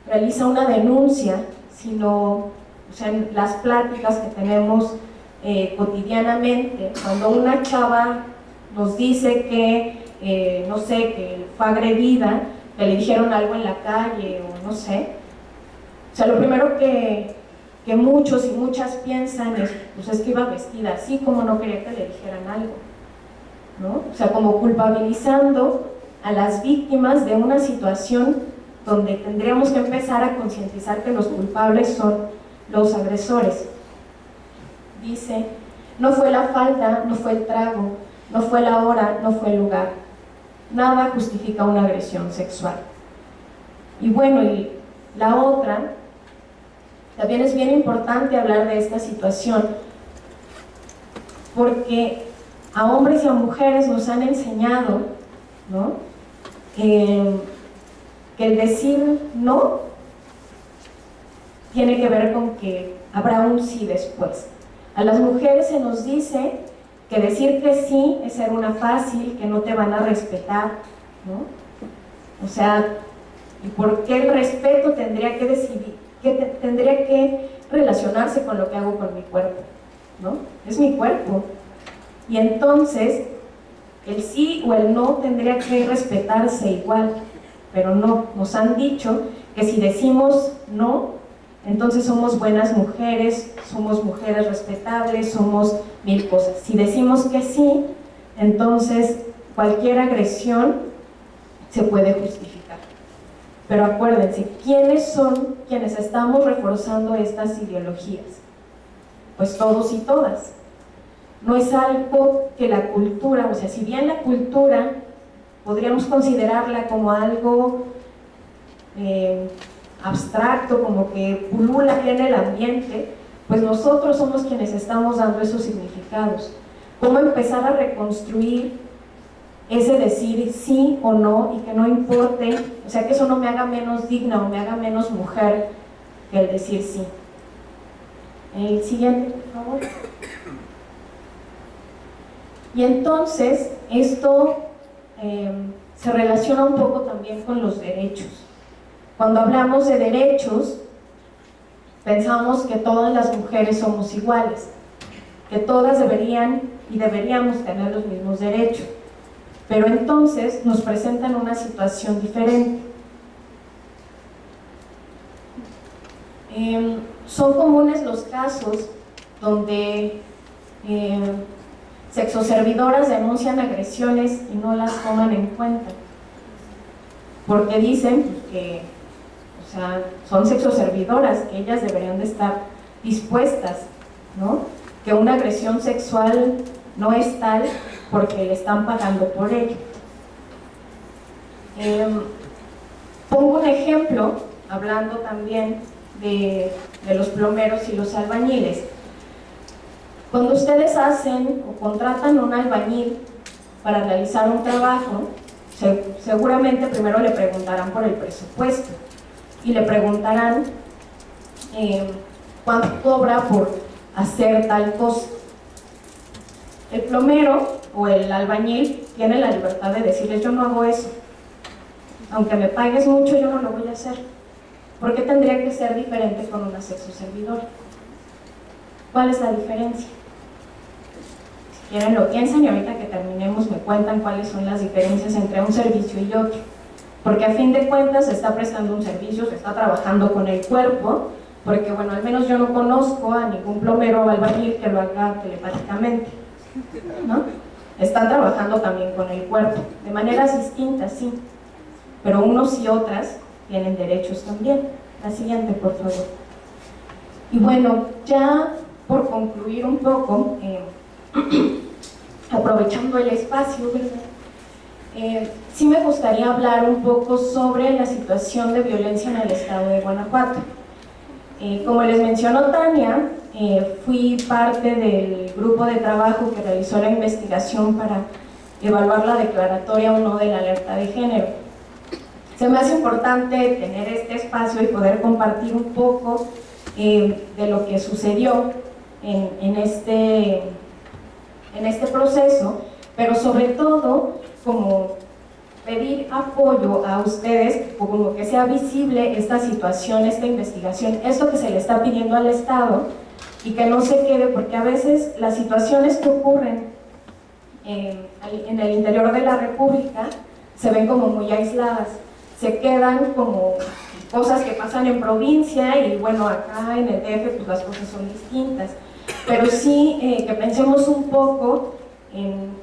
realiza una denuncia, sino, o sea, en las pláticas que tenemos cotidianamente, cuando una chava nos dice que, no sé, que fue agredida, que le dijeron algo en la calle, o no sé, o sea, lo primero que muchos y muchas piensan es, pues es que iba vestida así, como no quería que le dijeran algo, ¿no? O sea, como culpabilizando a las víctimas de una situación donde tendríamos que empezar a concientizar que los culpables son los agresores. Dice: no fue la falda, no fue el trago, no fue la hora, no fue el lugar. Nada justifica una agresión sexual. Y bueno, y la otra, también es bien importante hablar de esta situación, porque a hombres y a mujeres nos han enseñado, ¿no? Que el decir no tiene que ver con que habrá un sí después. A las mujeres se nos dice que decir que sí es ser una fácil, que no te van a respetar, ¿no? O sea, ¿y por qué el respeto tendría que decidir, tendría que relacionarse con lo que hago con mi cuerpo, ¿no? Es mi cuerpo. Y entonces, el sí o el no tendría que respetarse igual, pero no, nos han dicho que si decimos no, entonces somos buenas mujeres, somos mujeres respetables, somos mil cosas. Si decimos que sí, entonces cualquier agresión se puede justificar. Pero acuérdense, ¿quiénes son quienes estamos reforzando estas ideologías? Pues todos y todas. No es algo que la cultura, o sea, si bien la cultura podríamos considerarla como algo abstracto, como que pulula en el ambiente, pues nosotros somos quienes estamos dando esos significados. ¿Cómo empezar a reconstruir ese decir sí o no y que no importe, o sea, que eso no me haga menos digna o me haga menos mujer que el decir sí? El siguiente, por favor. Y entonces, esto se relaciona un poco también con los derechos. Cuando hablamos de derechos, pensamos que todas las mujeres somos iguales, que todas deberían y deberíamos tener los mismos derechos. Pero entonces nos presentan una situación diferente. Son comunes los casos donde sexoservidoras denuncian agresiones y no las toman en cuenta, porque dicen que, o sea, son sexoservidoras, que ellas deberían de estar dispuestas, ¿no? Que una agresión sexual no es tal porque le están pagando por ello. Pongo un ejemplo, hablando también de los plomeros y los albañiles. Cuando ustedes hacen o contratan un albañil, para realizar un trabajo, seguramente primero le preguntarán por el presupuesto y le preguntarán cuánto cobra por hacer tal cosa. El plomero o el albañil tiene la libertad de decirles: yo no hago eso, aunque me pagues mucho, yo no lo voy a hacer. ¿Por qué tendría que ser diferente con una sexoservidora? ¿Cuál es la diferencia? Si quieren lo piensan y ahorita que terminemos me cuentan cuáles son las diferencias entre un servicio y otro. Porque a fin de cuentas se está prestando un servicio, se está trabajando con el cuerpo, porque bueno, al menos yo no conozco a ningún plomero o albañil que lo haga telepáticamente, ¿no? Están trabajando también con el cuerpo, de maneras distintas, sí, pero unos y otras tienen derechos también. La siguiente, por favor. Y bueno, ya por concluir un poco, aprovechando el espacio, ¿verdad? Sí me gustaría hablar un poco sobre la situación de violencia en el estado de Guanajuato. Como les mencionó Tania, fui parte del grupo de trabajo que realizó la investigación para evaluar la declaratoria o no de la alerta de género. Se me hace importante tener este espacio y poder compartir un poco de lo que sucedió en este proceso, pero sobre todo como pedir apoyo a ustedes, como que sea visible esta situación, esta investigación, esto que se le está pidiendo al Estado, y que no se quede, porque a veces las situaciones que ocurren en el interior de la República se ven como muy aisladas, se quedan como cosas que pasan en provincia y bueno, acá en el DF pues las cosas son distintas, pero sí que pensemos un poco en,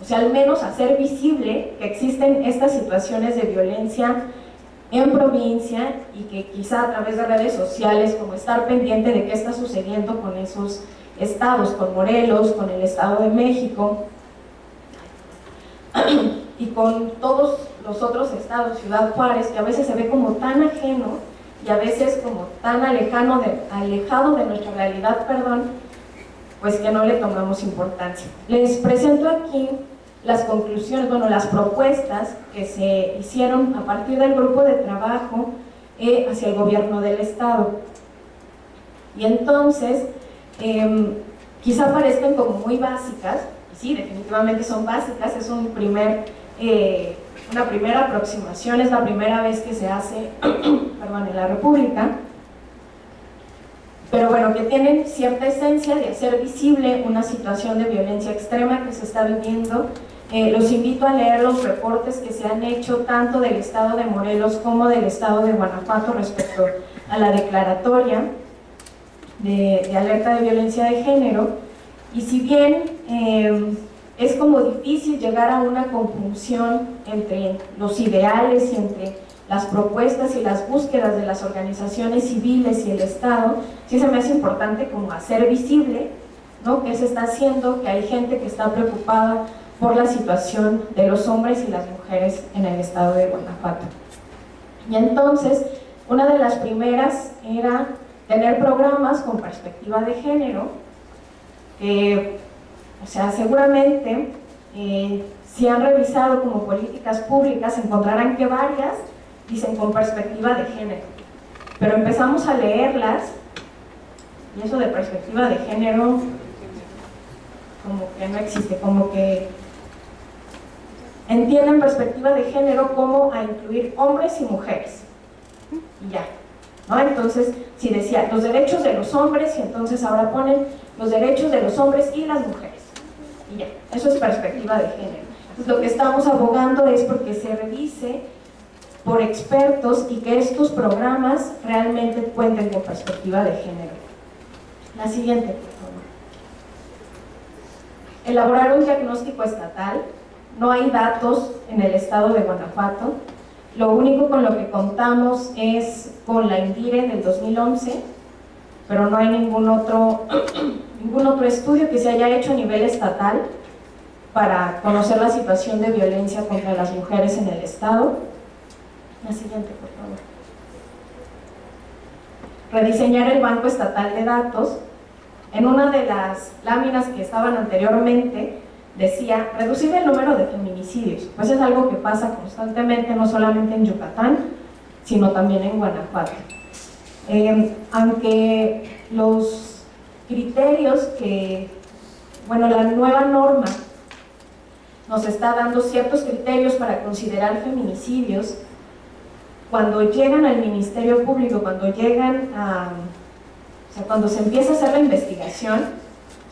o sea, al menos hacer visible que existen estas situaciones de violencia en provincia y que quizá a través de redes sociales, como estar pendiente de qué está sucediendo con esos estados, con Morelos, con el Estado de México y con todos los otros estados, Ciudad Juárez, que a veces se ve como tan ajeno y a veces como tan alejado de nuestra realidad, pues que no le tomamos importancia. Les presento aquí las conclusiones, bueno, las propuestas que se hicieron a partir del grupo de trabajo hacia el gobierno del estado. Y entonces, quizá parezcan como muy básicas, y sí, definitivamente son básicas, es una primera aproximación, es la primera vez que se hace en la República, pero bueno, que tienen cierta esencia de hacer visible una situación de violencia extrema que se está viviendo. Los invito a leer los reportes que se han hecho tanto del estado de Morelos como del estado de Guanajuato respecto a la declaratoria de alerta de violencia de género, y si bien es como difícil llegar a una conjunción entre los ideales y entre las propuestas y las búsquedas de las organizaciones civiles y el Estado, sí se me hace importante como hacer visible, ¿no?, qué se está haciendo, que hay gente que está preocupada por la situación de los hombres y las mujeres en el estado de Guanajuato. Y entonces, una de las primeras era tener programas con perspectiva de género, o sea, seguramente si han revisado como políticas públicas encontrarán que varias dicen con perspectiva de género, pero empezamos a leerlas y eso de perspectiva de género como que no existe, como que entienden perspectiva de género como a incluir hombres y mujeres y ya, ¿no? Entonces, si decía los derechos de los hombres, y entonces ahora ponen los derechos de los hombres y las mujeres y ya, eso es perspectiva de género. Entonces, lo que estamos abogando es porque se revise por expertos y que estos programas realmente cuenten con perspectiva de género. La siguiente, por favor. Elaborar un diagnóstico estatal. No hay datos en el estado de Guanajuato. Lo único con lo que contamos es con la INDIRE del 2011, pero no hay ningún otro estudio que se haya hecho a nivel estatal para conocer la situación de violencia contra las mujeres en el estado. La siguiente, por favor. Rediseñar el Banco Estatal de Datos. En una de las láminas que estaban anteriormente decía, reducir el número de feminicidios, pues es algo que pasa constantemente, no solamente en Yucatán, sino también en Guanajuato. Aunque los criterios la nueva norma nos está dando ciertos criterios para considerar feminicidios, cuando llegan al Ministerio Público, cuando se empieza a hacer la investigación,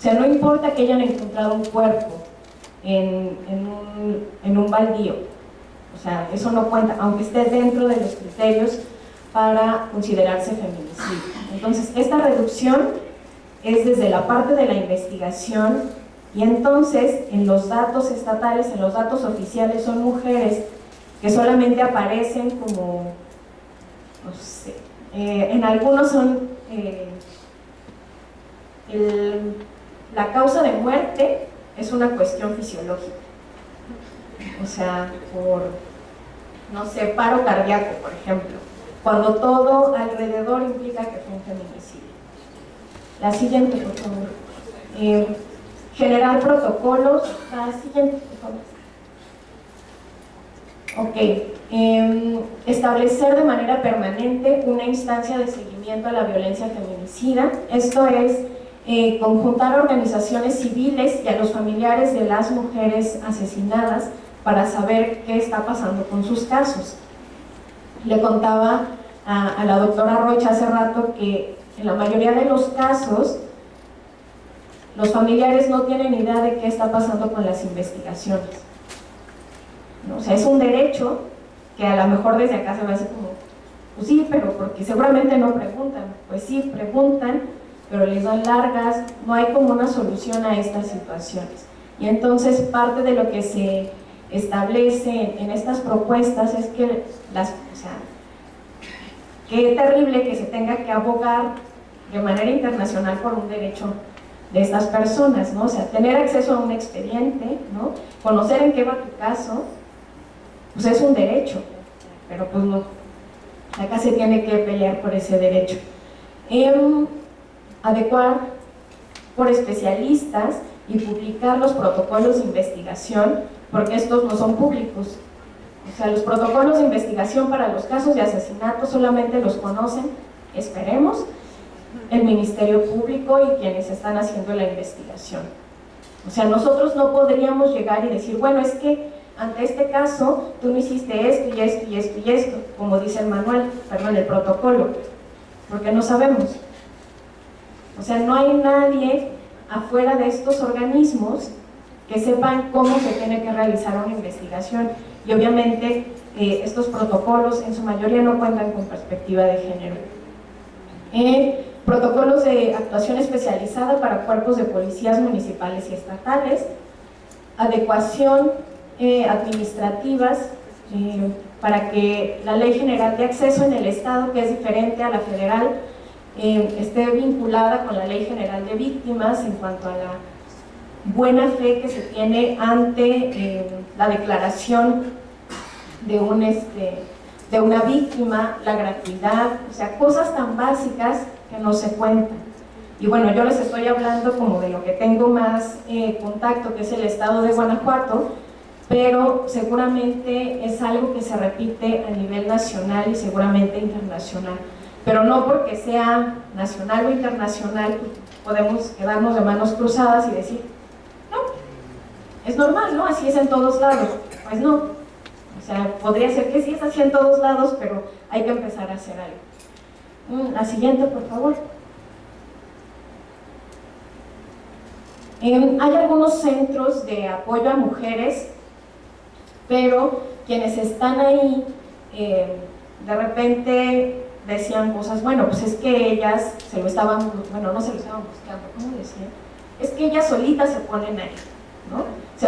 no importa que hayan encontrado un cuerpo en un baldío, eso no cuenta, aunque esté dentro de los criterios para considerarse feminicidio. Entonces, esta reducción es desde la parte de la investigación, y entonces en los datos estatales, en los datos oficiales, son mujeres que solamente aparecen como, no sé, en algunos son la causa de muerte es una cuestión fisiológica, por, no sé, paro cardíaco, por ejemplo, cuando todo alrededor implica que fue un feminicidio. La siguiente, por favor. Generar protocolos. La siguiente, por favor. Ok. Establecer de manera permanente una instancia de seguimiento a la violencia feminicida. Esto es conjuntar a organizaciones civiles y a los familiares de las mujeres asesinadas para saber qué está pasando con sus casos. Le contaba a la doctora Rocha hace rato que en la mayoría de los casos los familiares no tienen idea de qué está pasando con las investigaciones, ¿no? Es un derecho que a lo mejor desde acá se va a hacer como, pues sí, pero porque seguramente no preguntan. Pues sí, preguntan, pero les dan largas, no hay como una solución a estas situaciones. Y entonces parte de lo que se establece en estas propuestas es que qué terrible que se tenga que abogar de manera internacional por un derecho de estas personas, ¿no? Tener acceso a un expediente, ¿no? Conocer en qué va tu caso, pues es un derecho, pero pues no, acá se tiene que pelear por ese derecho. Adecuar por especialistas y publicar los protocolos de investigación, porque estos no son públicos. Los protocolos de investigación para los casos de asesinato solamente los conocen, esperemos, el Ministerio Público y quienes están haciendo la investigación. Nosotros no podríamos llegar y decir, bueno, es que ante este caso tú no hiciste esto y esto y esto y esto, como dice el protocolo, porque no sabemos. No hay nadie afuera de estos organismos que sepan cómo se tiene que realizar una investigación, y obviamente estos protocolos en su mayoría no cuentan con perspectiva de género. Protocolos de actuación especializada para cuerpos de policías municipales y estatales, adecuación administrativas para que la Ley General de Acceso en el Estado, que es diferente a la federal, esté vinculada con la Ley General de Víctimas en cuanto a la buena fe que se tiene ante la declaración de una víctima, la gratuidad, cosas tan básicas que no se cuentan. Y bueno, yo les estoy hablando como de lo que tengo más contacto, que es el estado de Guanajuato, pero seguramente es algo que se repite a nivel nacional y seguramente internacional. Pero no porque sea nacional o internacional podemos quedarnos de manos cruzadas y decir, no, es normal, ¿no? Así es en todos lados. Pues no. Podría ser que sí es así en todos lados, pero hay que empezar a hacer algo. La siguiente, por favor. Hay algunos centros de apoyo a mujeres, pero quienes están ahí de repente decían cosas, bueno, pues es que ellas se lo estaban, bueno, no se lo estaban buscando, ¿cómo decían? Es que ellas solitas se ponen ahí, ¿no?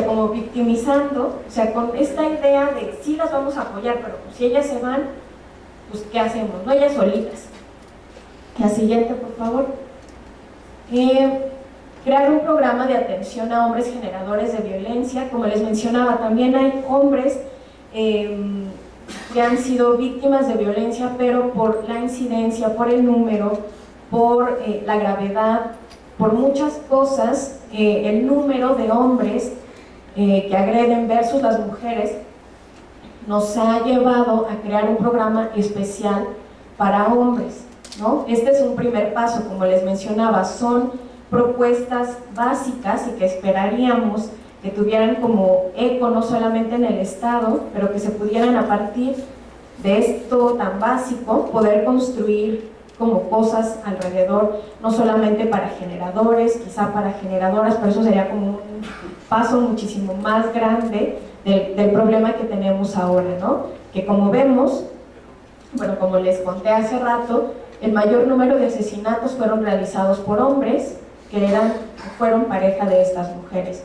Como victimizando, con esta idea de sí las vamos a apoyar, pero pues si ellas se van, pues ¿qué hacemos? No, ellas solitas. La siguiente, por favor. Crear un programa de atención a hombres generadores de violencia. Como les mencionaba, también hay hombres que han sido víctimas de violencia, pero por la incidencia, por el número, por la gravedad, por muchas cosas, el número de hombres que agreden versus las mujeres, nos ha llevado a crear un programa especial para hombres, ¿no? Este es un primer paso, como les mencionaba, son propuestas básicas y que esperaríamos que tuvieran como eco no solamente en el Estado, pero que se pudieran a partir de esto tan básico poder construir como cosas alrededor, no solamente para generadores, quizá para generadoras, pero eso sería como un paso muchísimo más grande del problema que tenemos ahora, ¿no? Que como vemos, bueno, como les conté hace rato, el mayor número de asesinatos fueron realizados por hombres que fueron pareja de estas mujeres.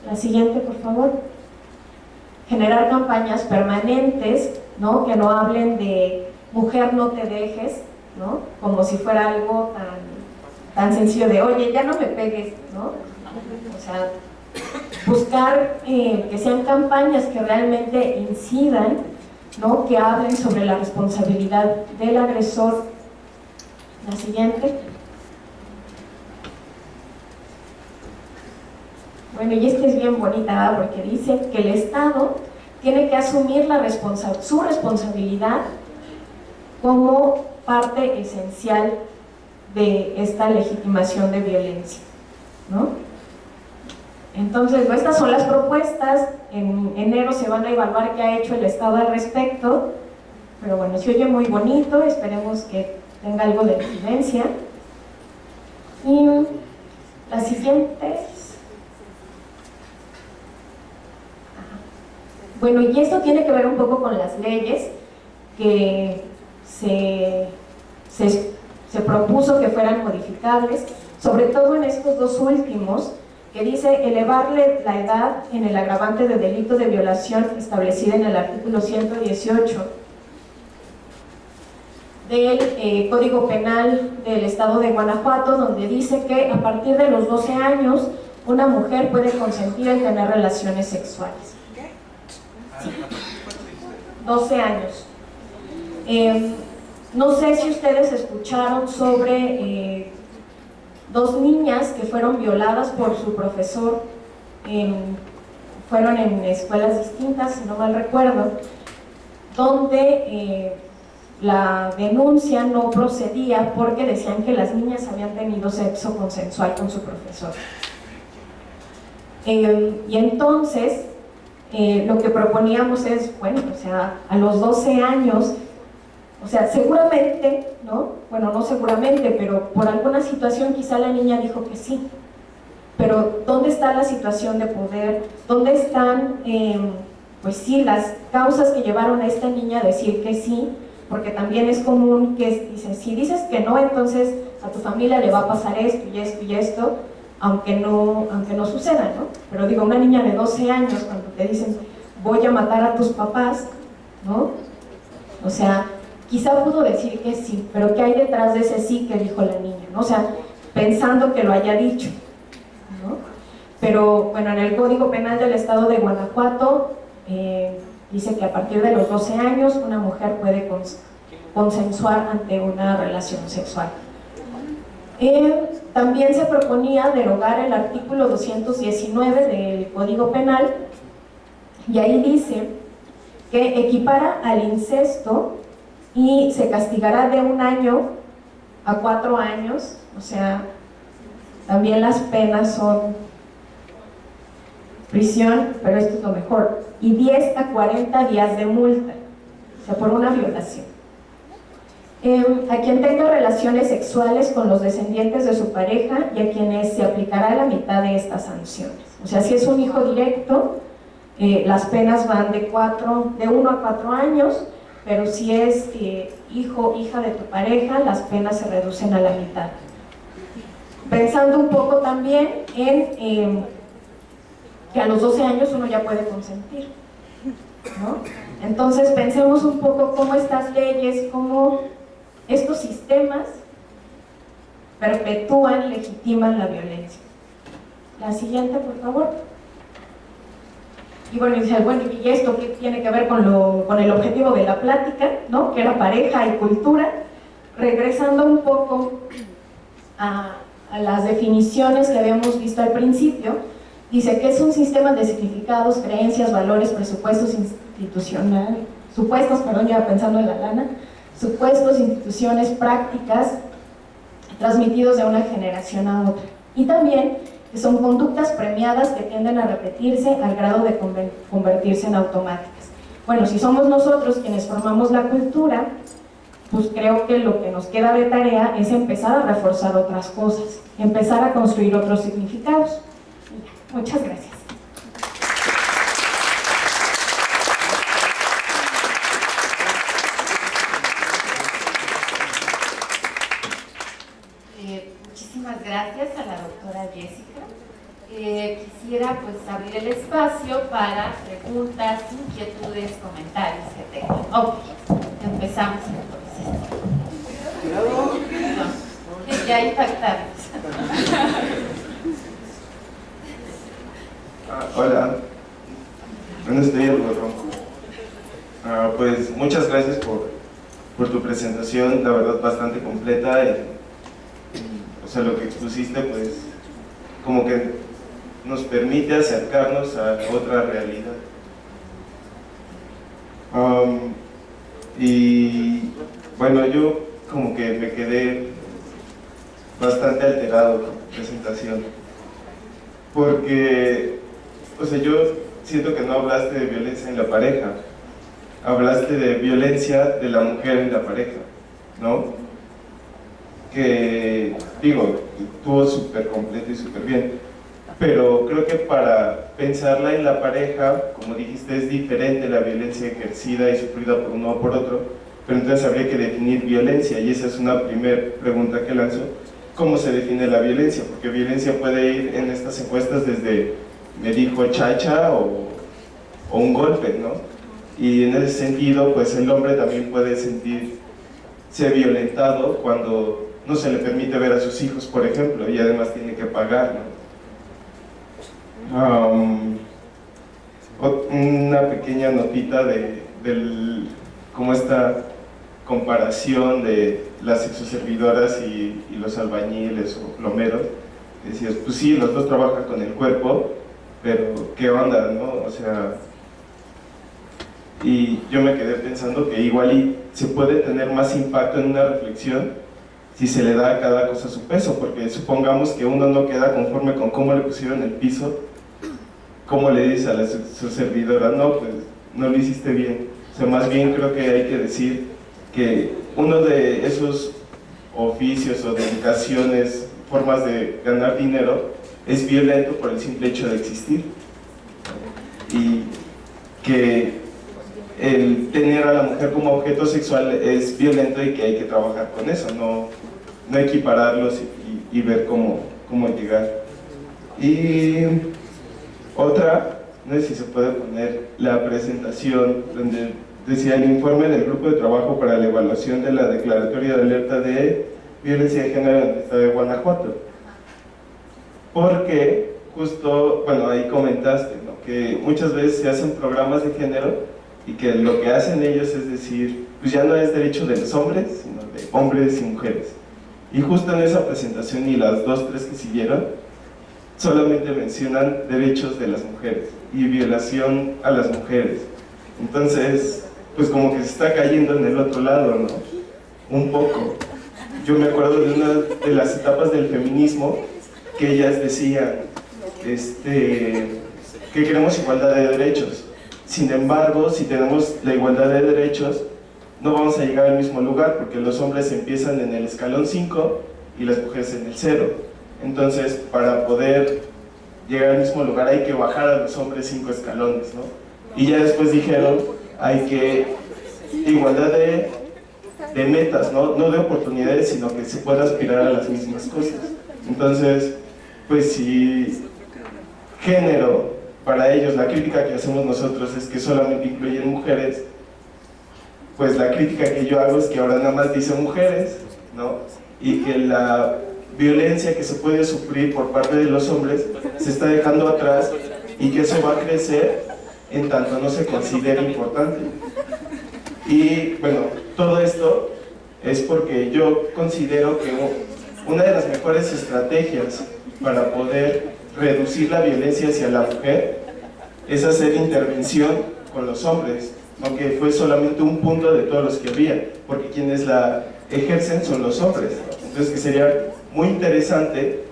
La siguiente, por favor. Generar campañas permanentes, ¿no? Que no hablen de mujer no te dejes, ¿no? Como si fuera algo tan sencillo de, oye, ya no me pegues, ¿no? O sea, buscar que sean campañas que realmente incidan, ¿no? Que hablen sobre la responsabilidad del agresor. La siguiente. Bueno, y esta es bien bonita, ¿verdad? Porque dice que el Estado tiene que asumir su responsabilidad como parte esencial de esta legitimación de violencia, ¿no? Entonces, estas son las propuestas. En enero se van a evaluar qué ha hecho el Estado al respecto, pero bueno, se oye muy bonito, esperemos que tenga algo de incidencia. Y la siguiente. Bueno, y esto tiene que ver un poco con las leyes que se propuso que fueran modificables, sobre todo en estos dos últimos, que dice elevarle la edad en el agravante de delito de violación establecida en el artículo 118 del Código Penal del Estado de Guanajuato, donde dice que a partir de los 12 años una mujer puede consentir en tener relaciones sexuales. Sí. 12 años. No sé si ustedes escucharon sobre dos niñas que fueron violadas por su profesor, fueron en escuelas distintas, si no mal recuerdo, donde la denuncia no procedía porque decían que las niñas habían tenido sexo consensual con su profesor. Y entonces lo que proponíamos es, bueno, o sea, a los 12 años, o sea, seguramente, ¿no? Bueno, no seguramente, pero por alguna situación quizá la niña dijo que sí. Pero ¿dónde está la situación de poder? ¿Dónde están, pues sí, las causas que llevaron a esta niña a decir que sí? Porque también es común que dicen, si dices que no, entonces a tu familia le va a pasar esto y esto y esto, aunque no suceda, ¿no? Pero digo, una niña de 12 años, cuando te dicen, voy a matar a tus papás, ¿no? O sea, quizá pudo decir que sí, pero ¿qué hay detrás de ese sí que dijo la niña, ¿no? O sea, pensando que lo haya dicho, ¿no? Pero, bueno, en el Código Penal del Estado de Guanajuato dice que a partir de los 12 años una mujer puede consensuar ante una relación sexual. También se proponía derogar el artículo 219 del Código Penal, y ahí dice que equipara al incesto y se castigará de 1 año a 4 años, o sea, también las penas son prisión, pero esto es lo mejor, y 10 a 40 días de multa, o sea, por una violación. A quien tenga relaciones sexuales con los descendientes de su pareja y a quienes se aplicará la mitad de estas sanciones. O sea, si es un hijo directo, las penas van de 1 a 4 años, pero si es hijo o hija de tu pareja, las penas se reducen a la mitad. Pensando un poco también en que a los 12 años uno ya puede consentir, ¿no? Entonces pensemos un poco cómo estas leyes, cómo estos sistemas perpetúan, legitiman la violencia. La siguiente, por favor. Y bueno, dice, bueno, ¿y esto qué tiene que ver con el objetivo de la plática, ¿no? Que era pareja y cultura. Regresando un poco a las definiciones que habíamos visto al principio, Dice que es un sistema de significados, creencias, valores, presupuestos institucionales, supuestos, perdón, ya pensando en la lana, supuestos, instituciones, prácticas, transmitidos de una generación a otra. Y también que son conductas premiadas que tienden a repetirse al grado de convertirse en automáticas. Bueno, si somos nosotros quienes formamos la cultura, pues creo que lo que nos queda de tarea es empezar a reforzar otras cosas, empezar a construir otros significados. Muchas gracias. Muchísimas gracias a la doctora Jessica. Quisiera pues abrir el espacio para preguntas, inquietudes, comentarios que tengan. Ok, empezamos entonces. No, ya impactamos. Hola, buenos días, pues muchas gracias por tu presentación, la verdad bastante completa. O sea, lo que expusiste pues como que nos permite acercarnos a otra realidad. Y bueno, yo como que me quedé bastante alterado con tu presentación, porque, o sea, yo siento que no hablaste de violencia en la pareja, hablaste de violencia de la mujer en la pareja, ¿no? Que, digo, estuvo súper completo y súper bien, pero creo que para pensarla en la pareja, como dijiste, es diferente la violencia ejercida y sufrida por uno o por otro, pero entonces habría que definir violencia, y esa es una primera pregunta que lanzo. ¿Cómo se define la violencia? Porque violencia puede ir en estas encuestas desde me dijo chacha o un golpe, ¿no? Y en ese sentido, pues el hombre también puede sentirse violentado cuando no se le permite ver a sus hijos, por ejemplo, y además tiene que pagar, ¿no? Una pequeña notita de cómo esta comparación de las sexoservidoras y los albañiles o plomeros. Decías, pues sí, los dos trabajan con el cuerpo, pero ¿qué onda, no? O sea, y yo me quedé pensando que igual y se puede tener más impacto en una reflexión si se le da a cada cosa su peso, porque supongamos que uno no queda conforme con cómo le pusieron el piso, ¿cómo le dice a su servidora? No, pues no lo hiciste bien. O sea, más bien creo que hay que decir que uno de esos oficios o dedicaciones, formas de ganar dinero, es violento por el simple hecho de existir. Y que el tener a la mujer como objeto sexual es violento y que hay que trabajar con eso, no equipararlos y ver cómo llegar. Y otra, no sé si se puede poner la presentación donde decía el informe del grupo de trabajo para la evaluación de la declaratoria de alerta de violencia de género en el estado de Guanajuato, porque justo, bueno, ahí comentaste, ¿no?, que muchas veces se hacen programas de género y que lo que hacen ellos es decir, pues ya no es derecho de los hombres, sino de hombres y mujeres. Y justo en esa presentación y las 2 o 3 que siguieron, solamente mencionan derechos de las mujeres y violación a las mujeres. Entonces, pues como que se está cayendo en el otro lado, ¿no? Un poco. Yo me acuerdo de una de las etapas del feminismo que ellas decían que queremos igualdad de derechos. Sin embargo, si tenemos la igualdad de derechos, no vamos a llegar al mismo lugar, porque los hombres empiezan en el escalón 5 y las mujeres en el 0. Entonces, para poder llegar al mismo lugar hay que bajar a los hombres 5 escalones, ¿no? Y ya después dijeron, hay que igualdad de metas, ¿no? No de oportunidades, sino que se pueda aspirar a las mismas cosas. Entonces, pues si género, para ellos la crítica que hacemos nosotros es que solamente incluyen mujeres, pues la crítica que yo hago es que ahora nada más dice mujeres, ¿no? Y que la violencia que se puede sufrir por parte de los hombres se está dejando atrás y que eso va a crecer en tanto no se considere importante. Y bueno, todo esto es porque yo considero que una de las mejores estrategias para poder reducir la violencia hacia la mujer es hacer intervención con los hombres, no que fue solamente un punto de todos los que había, porque quienes la ejercen son los hombres, ¿no? Entonces que sería muy interesante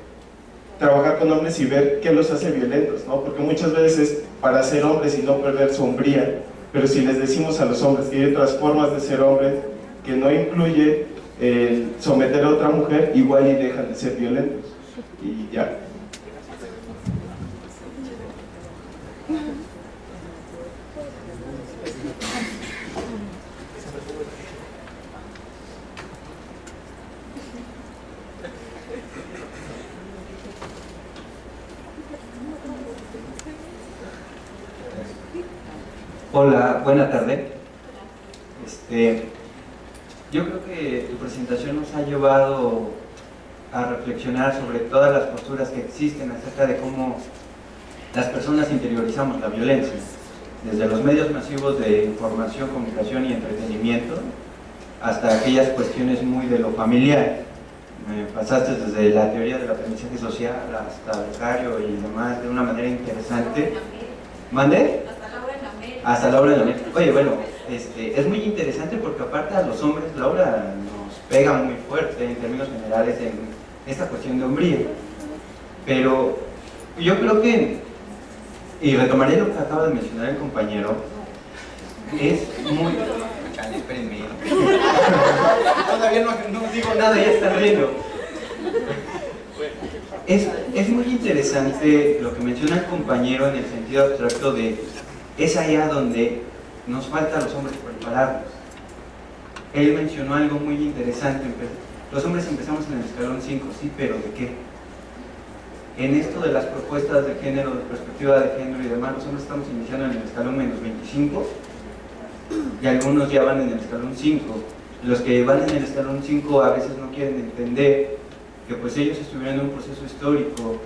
trabajar con hombres y ver qué los hace violentos, ¿no? Porque muchas veces para ser hombres y no perder su hombría, pero si les decimos a los hombres que hay otras formas de ser hombres, que no incluye someter a otra mujer, igual y dejan de ser violentos, y ya. Hola, buena tarde. Yo creo que tu presentación nos ha llevado a reflexionar sobre todas las posturas que existen acerca de cómo las personas interiorizamos la violencia, desde los medios masivos de información, comunicación y entretenimiento, hasta aquellas cuestiones muy de lo familiar. Me pasaste desde la teoría del aprendizaje social hasta becario y demás de una manera interesante. ¿Mande? Hasta la obra de la mente. Oye, bueno, es muy interesante porque aparte a los hombres la obra nos pega muy fuerte en términos generales en esta cuestión de hombría. Pero yo creo que, y retomaré lo que acaba de mencionar el compañero, es muy... Espérenme. Todavía no digo nada, ya está riendo. Es muy interesante lo que menciona el compañero en el sentido abstracto de es allá donde nos falta a los hombres prepararnos. Él mencionó algo muy interesante. Los hombres empezamos en el escalón 5, sí, pero ¿de qué? En esto de las propuestas de género, de perspectiva de género y demás, los hombres estamos iniciando en el escalón menos 25 y algunos ya van en el escalón 5. Los que van en el escalón 5 a veces no quieren entender que pues ellos estuvieron en un proceso histórico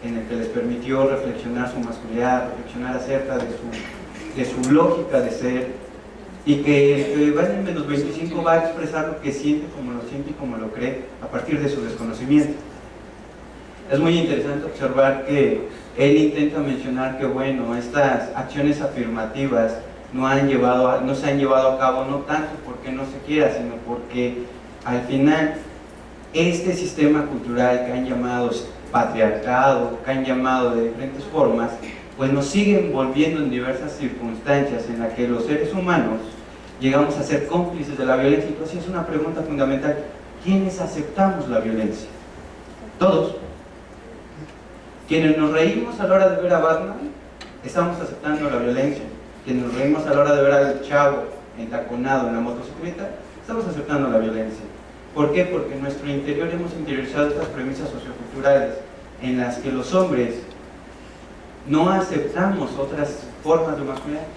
en el que les permitió reflexionar su masculinidad, reflexionar acerca de su lógica de ser, y que el que va en menos 25 va a expresar lo que siente y como lo cree a partir de su desconocimiento. Es muy interesante observar que él intenta mencionar que bueno, estas acciones afirmativas no se han llevado a cabo no tanto porque no se quiera, sino porque al final este sistema cultural que han llamado patriarcado, que han llamado de diferentes formas, pues nos sigue envolviendo en diversas circunstancias en las que los seres humanos llegamos a ser cómplices de la violencia. Entonces es una pregunta fundamental: ¿quiénes aceptamos la violencia? Todos. Quienes nos reímos a la hora de ver a Batman, estamos aceptando la violencia. Quienes nos reímos a la hora de ver al chavo entaconado en la motocicleta, estamos aceptando la violencia. ¿Por qué? Porque en nuestro interior hemos interiorizado estas premisas socioculturales en las que los hombres no aceptamos otras formas de masculinidad.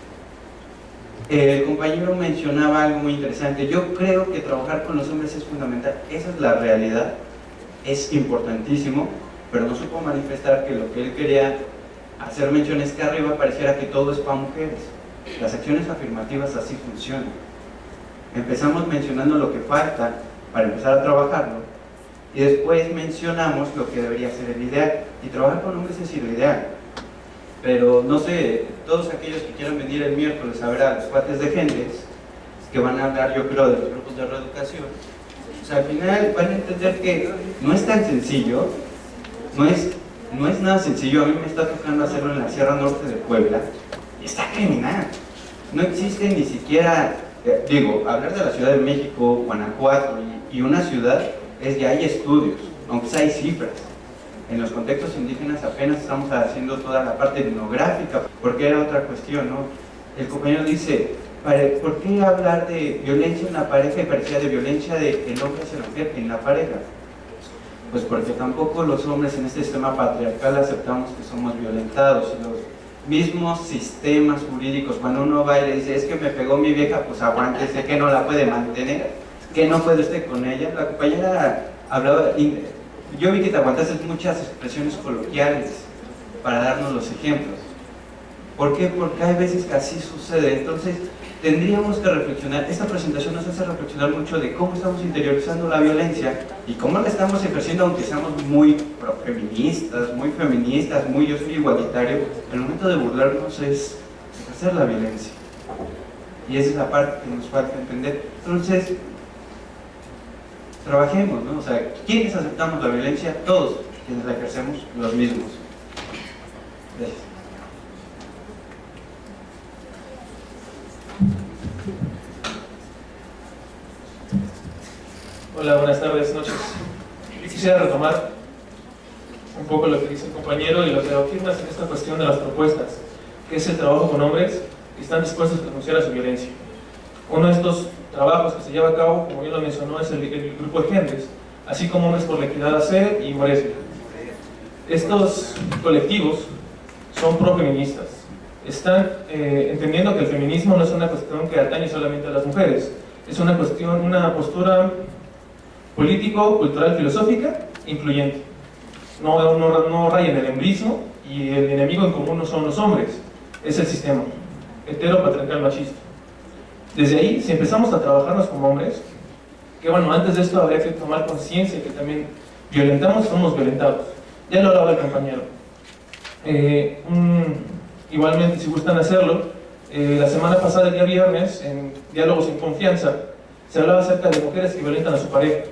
El compañero mencionaba algo muy interesante. Yo creo que trabajar con los hombres es fundamental. Esa es la realidad, es importantísimo, pero no supo manifestar que lo que él quería hacer mención es que arriba pareciera que todo es para mujeres. Las acciones afirmativas así funcionan. Empezamos mencionando lo que falta para empezar a trabajarlo, y después mencionamos lo que debería ser el ideal, y trabajar con hombres es lo ideal. Pero no sé, todos aquellos que quieran venir el miércoles a ver a los cuates de Gentes, que van a hablar, yo creo, de los grupos de reeducación, o sea, al final van a entender que no es tan sencillo, no es nada sencillo. A mí me está tocando hacerlo en la Sierra Norte de Puebla, y está criminal. No existe ni siquiera, hablar de la Ciudad de México, Guanajuato y una ciudad, ya hay estudios, aunque sea hay cifras. En los contextos indígenas apenas estamos haciendo toda la parte etnográfica, porque era otra cuestión, ¿no? El compañero dice, ¿por qué hablar de violencia en la pareja y parecía de violencia del hombre hacia la mujer en la pareja? Pues porque tampoco los hombres en este sistema patriarcal aceptamos que somos violentados. Los mismos sistemas jurídicos, cuando uno va y le dice, es que me pegó mi vieja, pues aguántese, que no la puede mantener, que no puede usted con ella. La compañera hablaba, yo vi que te aguantaste muchas expresiones coloquiales para darnos los ejemplos. ¿Por qué? Porque hay veces que así sucede. Entonces, tendríamos que reflexionar. Esta presentación nos hace reflexionar mucho de cómo estamos interiorizando la violencia y cómo la estamos ejerciendo, aunque seamos muy feministas, muy yo soy igualitario. El momento de burlarnos es ejercer la violencia, y esa es la parte que nos falta entender. Entonces, trabajemos, ¿no? O sea, ¿quiénes aceptamos la violencia? Todos quienes la ejercemos, los mismos. Gracias. Hola, buenas tardes, noches. Quisiera retomar un poco lo que dice el compañero y lo que afirmas en esta cuestión de las propuestas, que es el trabajo con hombres que están dispuestos a renunciar a su violencia. Uno de estos trabajos que se lleva a cabo, como bien lo mencionó, es el grupo de Gentes, así como Hombres por la Equidad AC y Moresca. Estos colectivos son profeministas. Están entendiendo que el feminismo no es una cuestión que atañe solamente a las mujeres, es una cuestión, una postura político, cultural, filosófica, incluyente. No raya en el embrismo, y el enemigo en común no son los hombres, es el sistema heteropatriarcal machista. Desde ahí, si empezamos a trabajarnos como hombres, que bueno, antes de esto habría que tomar conciencia que también violentamos, somos violentados. Ya lo hablaba el compañero. Igualmente, si gustan hacerlo, la semana pasada, el día viernes, en Diálogos en Confianza, se hablaba acerca de mujeres que violentan a su pareja.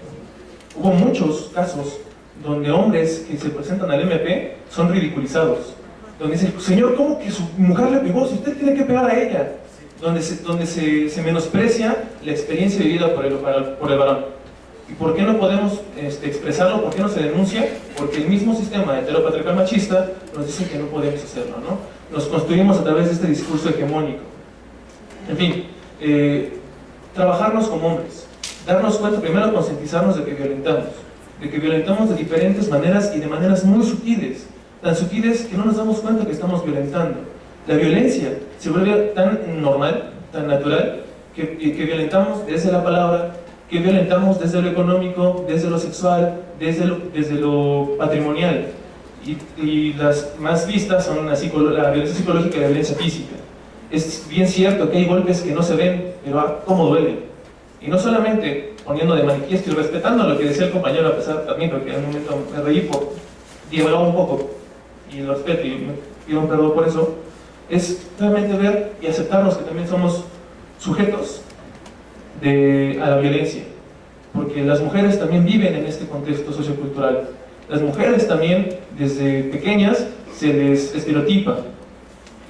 Hubo muchos casos donde hombres que se presentan al MP son ridiculizados, donde dicen, señor, ¿cómo que su mujer le pegó? Si usted tiene que pegar a ella. Donde se menosprecia la experiencia vivida por el varón. ¿Y por qué no podemos expresarlo? ¿Por qué no se denuncia? Porque el mismo sistema heteropatriarcal machista nos dice que no podemos hacerlo, ¿no? Nos construimos a través de este discurso hegemónico. En fin, trabajarnos como hombres, darnos cuenta, primero concientizarnos de que violentamos de diferentes maneras y de maneras muy sutiles, tan sutiles que no nos damos cuenta que estamos violentando. La violencia se vuelve tan normal, tan natural, que violentamos desde la palabra, que violentamos desde lo económico, desde lo sexual, desde lo patrimonial. Y las más vistas son la violencia psicológica y la violencia física. Es bien cierto que hay golpes que no se ven, pero cómo duelen. Y no solamente poniendo de manifiesto y respetando lo que decía el compañero, a pesar también, porque en un momento me reí por divagar un poco, y lo respeto y me pido un perdón por eso, es realmente ver y aceptarnos que también somos sujetos a la violencia, porque las mujeres también viven en este contexto sociocultural. Las mujeres también, desde pequeñas, se les estereotipa.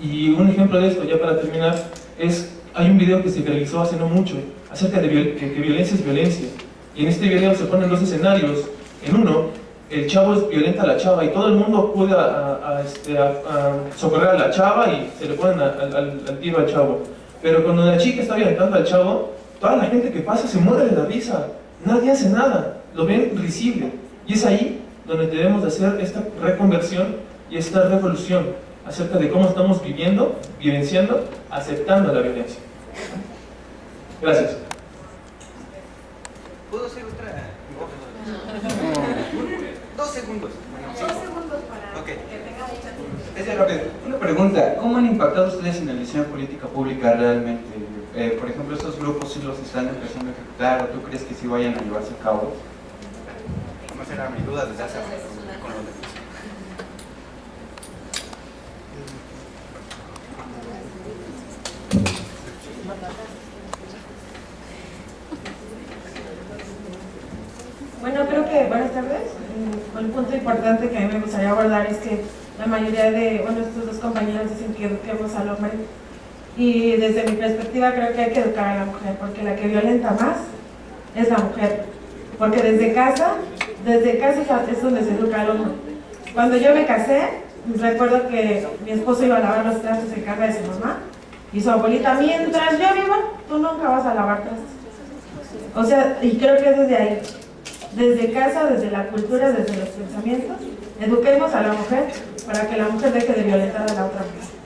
Y un ejemplo de esto, ya para terminar, hay un video que se realizó hace no mucho acerca de que violencia es violencia. Y en este video se ponen dos escenarios. En uno, el chavo violenta a la chava y todo el mundo acude a socorrer a la chava y se le ponen al tiro al chavo. Pero cuando la chica está violentando al chavo, toda la gente que pasa se muere de la risa. Nadie hace nada, lo ven risible. Y es ahí donde debemos de hacer esta reconversión y esta revolución acerca de cómo estamos vivenciando, aceptando la violencia. Gracias. ¿Puedo hacer otra? 2 segundos. Dos segundos para okay. que tenga mucha tiempo. Es rápido. Una pregunta, ¿cómo han impactado ustedes en el diseño de política pública realmente? Por ejemplo, ¿estos grupos sí los están empezando a ejecutar o tú crees que sí vayan a llevarse a cabo? No será mi duda desde hace con los demás. Bueno, creo que, buenas tardes. Un punto importante que a mí me gustaría abordar es que la mayoría de, estos dos compañeros dicen que eduquemos al hombre. Y desde mi perspectiva creo que hay que educar a la mujer, porque la que violenta más es la mujer. Porque desde casa es donde se educa al hombre. Cuando yo me casé, recuerdo que mi esposo iba a lavar los trastes en casa de su mamá y su abuelita, mientras yo viva, tú nunca vas a lavar trastes. O sea, y creo que es desde ahí. Desde casa, desde la cultura, desde los pensamientos, eduquemos a la mujer para que la mujer deje de violentar a la otra mujer.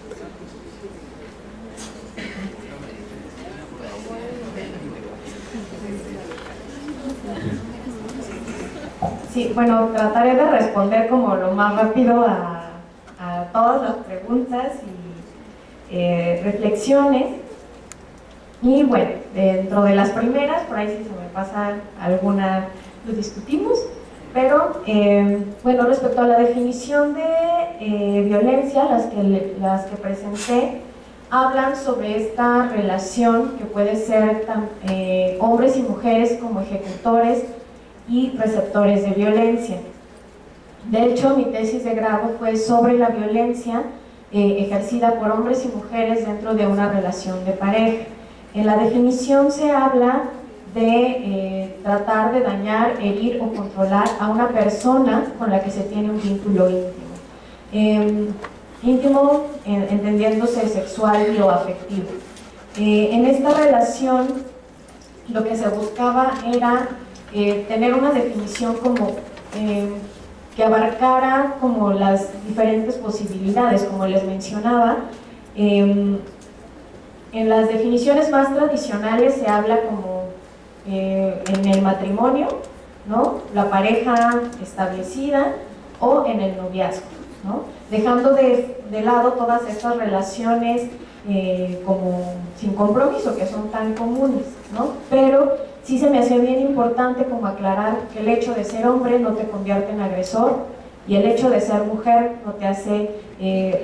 Sí, bueno, trataré de responder como lo más rápido a todas las preguntas y reflexiones. Y bueno, dentro de las primeras, por ahí si se me pasa alguna, lo discutimos, pero bueno, respecto a la definición de violencia, las que presenté, hablan sobre esta relación que puede ser hombres y mujeres como ejecutores y receptores de violencia. De hecho, mi tesis de grado fue sobre la violencia ejercida por hombres y mujeres dentro de una relación de pareja. En la definición se habla de tratar de dañar, herir o controlar a una persona con la que se tiene un vínculo íntimo. Íntimo entendiéndose sexual y o afectivo. En esta relación lo que se buscaba era tener una definición como que abarcara como las diferentes posibilidades, como les mencionaba. En las definiciones más tradicionales se habla como en el matrimonio, ¿no? La pareja establecida o en el noviazgo, ¿no? Dejando de lado todas estas relaciones como sin compromiso, que son tan comunes, ¿no? Pero sí se me hacía bien importante como aclarar que el hecho de ser hombre no te convierte en agresor y el hecho de ser mujer no te hace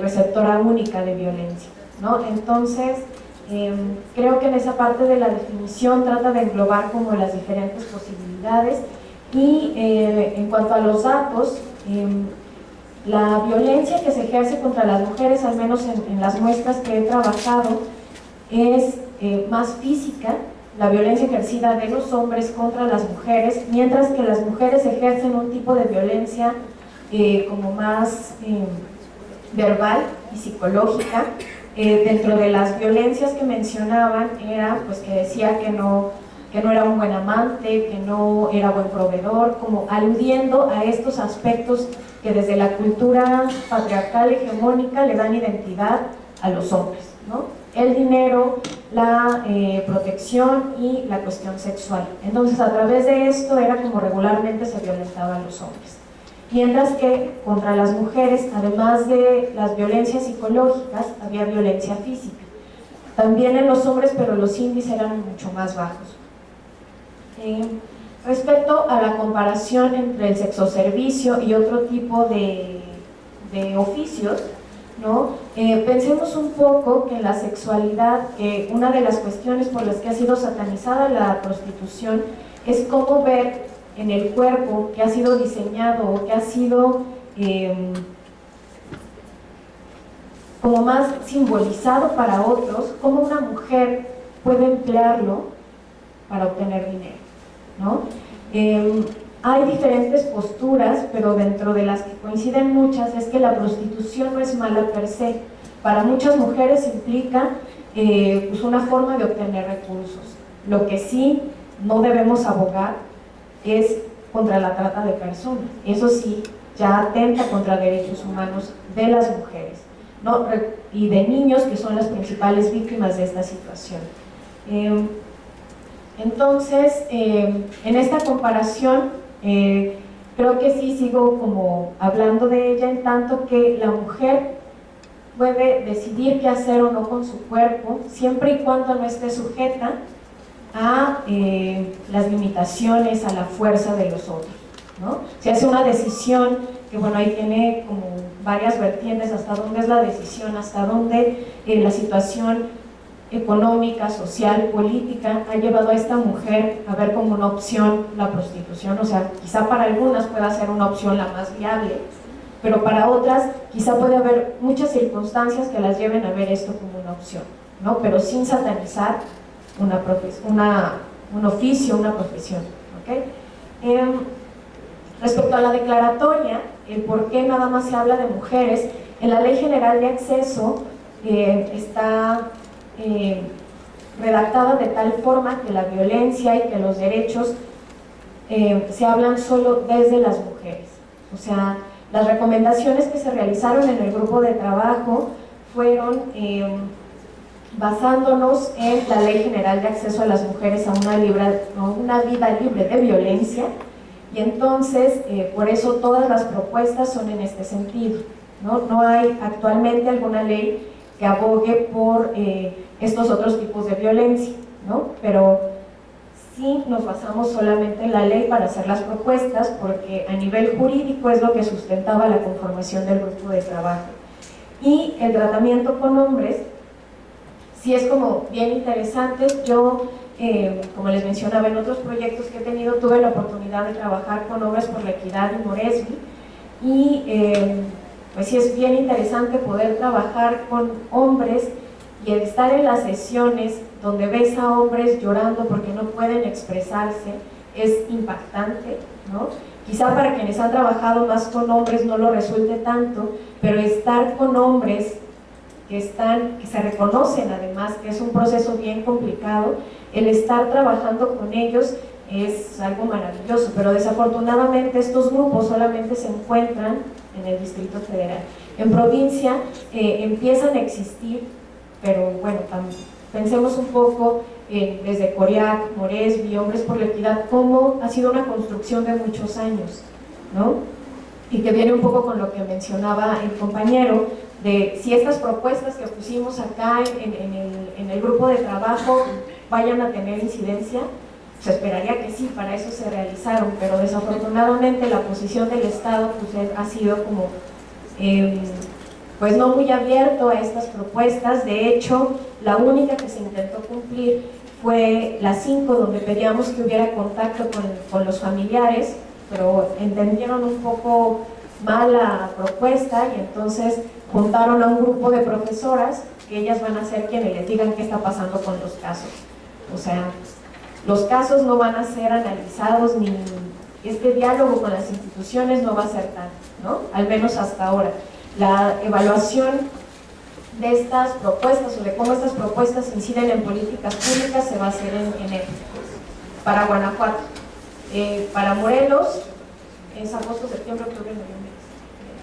receptora única de violencia, ¿no? Entonces, creo que en esa parte de la definición trata de englobar como las diferentes posibilidades y en cuanto a los datos, la violencia que se ejerce contra las mujeres, al menos en las muestras que he trabajado, es más física, la violencia ejercida de los hombres contra las mujeres, mientras que las mujeres ejercen un tipo de violencia como más verbal y psicológica. Dentro de las violencias que mencionaban era pues que decía que no era un buen amante, que no era buen proveedor, como aludiendo a estos aspectos que desde la cultura patriarcal hegemónica le dan identidad a los hombres, ¿no? El dinero, la protección y la cuestión sexual. Entonces, a través de esto era como regularmente se violentaban los hombres. Mientras que contra las mujeres, además de las violencias psicológicas, había violencia física. También en los hombres, pero los índices eran mucho más bajos. Respecto a la comparación entre el sexoservicio y otro tipo de oficios, ¿no? Pensemos un poco que en la sexualidad, que una de las cuestiones por las que ha sido satanizada la prostitución es cómo ver en el cuerpo que ha sido diseñado o que ha sido como más simbolizado para otros, cómo una mujer puede emplearlo para obtener dinero, ¿no? Hay diferentes posturas, pero dentro de las que coinciden muchas es que la prostitución no es mala per se. Para muchas mujeres implica pues una forma de obtener recursos. Lo que sí no debemos abogar es contra la trata de personas. Eso sí, ya atenta contra derechos humanos de las mujeres, ¿no? Y de niños, que son las principales víctimas de esta situación. Entonces, en esta comparación, creo que sí sigo como hablando de ella, en tanto que la mujer puede decidir qué hacer o no con su cuerpo, siempre y cuando no esté sujeta a las limitaciones, a la fuerza de los otros, ¿no? Se hace una decisión que, bueno, ahí tiene como varias vertientes, hasta dónde es la decisión, hasta dónde la situación económica, social, política ha llevado a esta mujer a ver como una opción la prostitución. O sea, quizá para algunas pueda ser una opción la más viable, pero para otras quizá puede haber muchas circunstancias que las lleven a ver esto como una opción, ¿no? Pero sin satanizar un oficio, una profesión, ¿okay? Respecto a la declaratoria, el por qué nada más se habla de mujeres, en la Ley General de Acceso está redactada de tal forma que la violencia y que los derechos se hablan solo desde las mujeres. O sea, las recomendaciones que se realizaron en el grupo de trabajo fueron basándonos en la Ley General de Acceso a las Mujeres a una vida libre de violencia, y entonces por eso todas las propuestas son en este sentido, ¿no? No hay actualmente alguna ley que abogue por estos otros tipos de violencia. ¿no? Pero sí nos basamos solamente en la ley para hacer las propuestas, porque a nivel jurídico es lo que sustentaba la conformación del grupo de trabajo. Y el tratamiento con hombres sí es como bien interesante. Yo, como les mencionaba, en otros proyectos que he tenido, tuve la oportunidad de trabajar con Hombres por la Equidad en Moresby, y pues sí es bien interesante poder trabajar con hombres y el estar en las sesiones donde ves a hombres llorando porque no pueden expresarse es impactante, ¿no? Quizá para quienes han trabajado más con hombres no lo resulte tanto, pero estar con hombres que se reconocen además que es un proceso bien complicado, el estar trabajando con ellos es algo maravilloso, pero desafortunadamente estos grupos solamente se encuentran en el Distrito Federal. En provincia empiezan a existir, pero bueno, pensemos un poco desde Coriac, Moresby, Hombres por la Equidad, cómo ha sido una construcción de muchos años, ¿no? Y que viene un poco con lo que mencionaba el compañero, de si estas propuestas que pusimos acá en el grupo de trabajo vayan a tener incidencia. Se esperaría que sí, para eso se realizaron, pero desafortunadamente la posición del Estado pues, ha sido como pues no muy abierto a estas propuestas. De hecho, la única que se intentó cumplir fue la 5, donde pedíamos que hubiera contacto con los familiares, pero entendieron un poco mal la propuesta y entonces juntaron a un grupo de profesoras que ellas van a ser quienes les digan qué está pasando con los casos. O sea, los casos no van a ser analizados, ni este diálogo con las instituciones no va a ser tal, ¿no? Al menos hasta ahora. La evaluación de estas propuestas o de cómo estas propuestas inciden en políticas públicas se va a hacer en enero. Para Guanajuato. Para Morelos es agosto, septiembre, octubre, noviembre,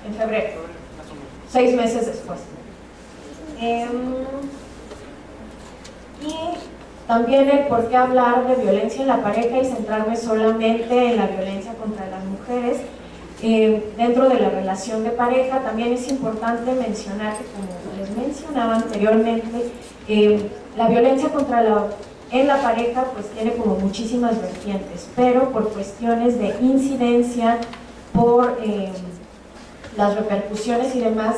en febrero, 6 meses después. Y también el por qué hablar de violencia en la pareja y centrarme solamente en la violencia contra las mujeres. Dentro de la relación de pareja también es importante mencionar que, como les mencionaba anteriormente, la violencia en la pareja pues tiene como muchísimas vertientes, pero por cuestiones de incidencia, por las repercusiones y demás,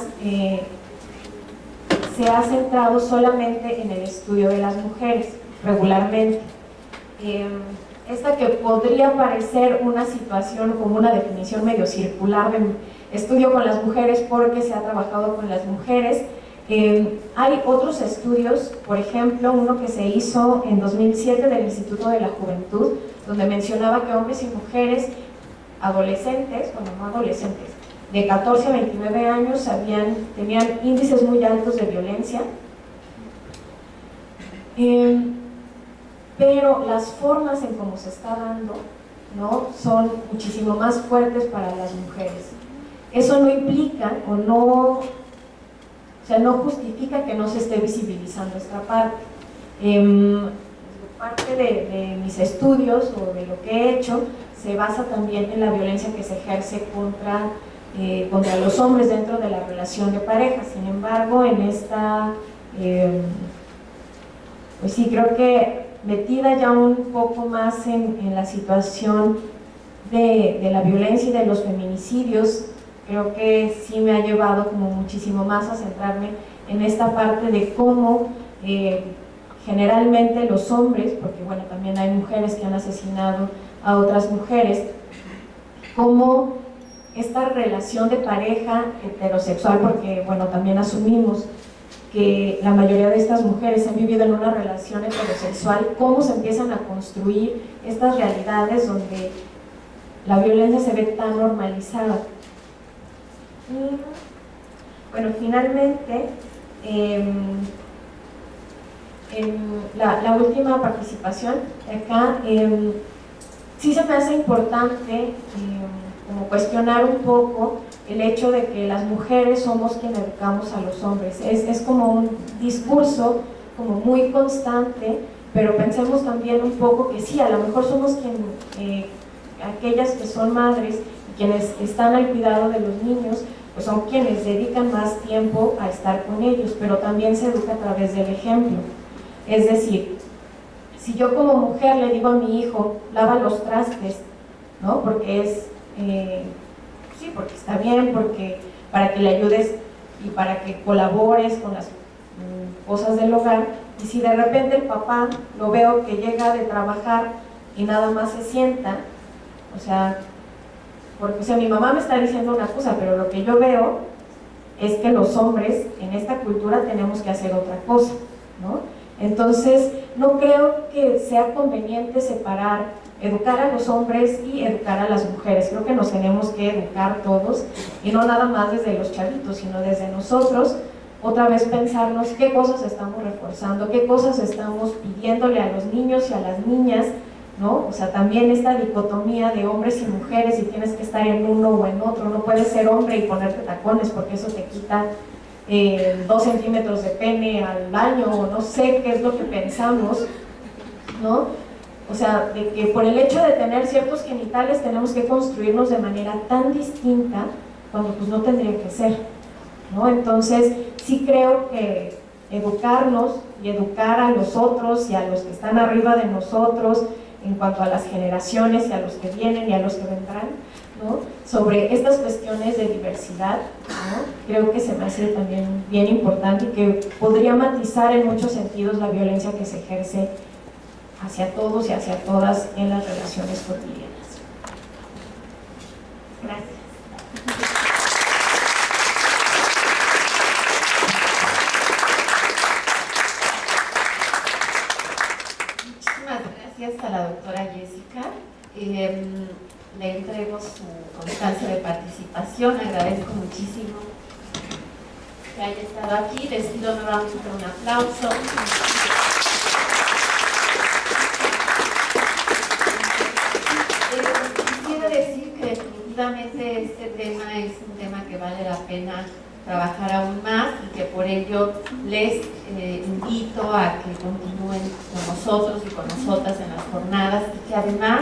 se ha centrado solamente en el estudio de las mujeres, regularmente. Esta que podría parecer una situación como una definición medio circular de estudio con las mujeres porque se ha trabajado con las mujeres. Hay otros estudios, por ejemplo, uno que se hizo en 2007 del Instituto de la Juventud, donde mencionaba que hombres y mujeres adolescentes, bueno, no adolescentes, de 14 a 29 años tenían índices muy altos de violencia, pero las formas en cómo se está dando, ¿no?, son muchísimo más fuertes para las mujeres. Eso no implica no justifica que no se esté visibilizando esta parte. Parte de mis estudios o de lo que he hecho se basa también en la violencia que se ejerce contra los hombres dentro de la relación de pareja. Sin embargo, en esta, pues sí, creo que metida ya un poco más en la situación de la violencia y de los feminicidios, creo que sí me ha llevado como muchísimo más a centrarme en esta parte de cómo generalmente los hombres, porque bueno, también hay mujeres que han asesinado a otras mujeres, cómo esta relación de pareja heterosexual, porque bueno, también asumimos que la mayoría de estas mujeres han vivido en una relación heterosexual, cómo se empiezan a construir estas realidades donde la violencia se ve tan normalizada. Y bueno, finalmente, la última participación acá, sí se me hace importante como cuestionar un poco el hecho de que las mujeres somos quienes educamos a los hombres. Es como un discurso como muy constante, pero pensemos también un poco que sí, a lo mejor somos aquellas que son madres y quienes están al cuidado de los niños, pues son quienes dedican más tiempo a estar con ellos, pero también se educa a través del ejemplo. Es decir, si yo como mujer le digo a mi hijo, lava los trastes, ¿no? Porque es, sí, porque está bien, porque para que le ayudes y para que colabores con las cosas del hogar, y si de repente el papá lo veo que llega de trabajar y nada más se sienta, o sea, porque o sea, mi mamá me está diciendo una cosa, pero lo que yo veo es que los hombres en esta cultura tenemos que hacer otra cosa, ¿no? Entonces, no creo que sea conveniente separar, educar a los hombres y educar a las mujeres. Creo que nos tenemos que educar todos, y no nada más desde los chavitos, sino desde nosotros, otra vez pensarnos qué cosas estamos reforzando, qué cosas estamos pidiéndole a los niños y a las niñas, ¿no? O sea, también esta dicotomía de hombres y mujeres, y tienes que estar en uno o en otro, no puedes ser hombre y ponerte tacones porque eso te quita 2 centímetros de pene al año, o no sé qué es lo que pensamos, ¿no? O sea, de que por el hecho de tener ciertos genitales tenemos que construirnos de manera tan distinta, cuando pues no tendría que ser, ¿no? Entonces, sí creo que educarnos y educar a los otros y a los que están arriba de nosotros, en cuanto a las generaciones y a los que vienen y a los que vendrán, ¿no? Sobre estas cuestiones de diversidad, ¿no? Creo que se me hace también bien importante, y que podría matizar en muchos sentidos la violencia que se ejerce hacia todos y hacia todas en las relaciones cotidianas. Gracias. Gracias a la doctora Jessica. Le entrego su constancia de participación. Agradezco muchísimo que haya estado aquí. Les pido nuevamente un aplauso. Quisiera decir que definitivamente este tema es un tema que vale la pena trabajar aún más, y que por ello les invito a que continúen con nosotros y con nosotras en las jornadas, y que además,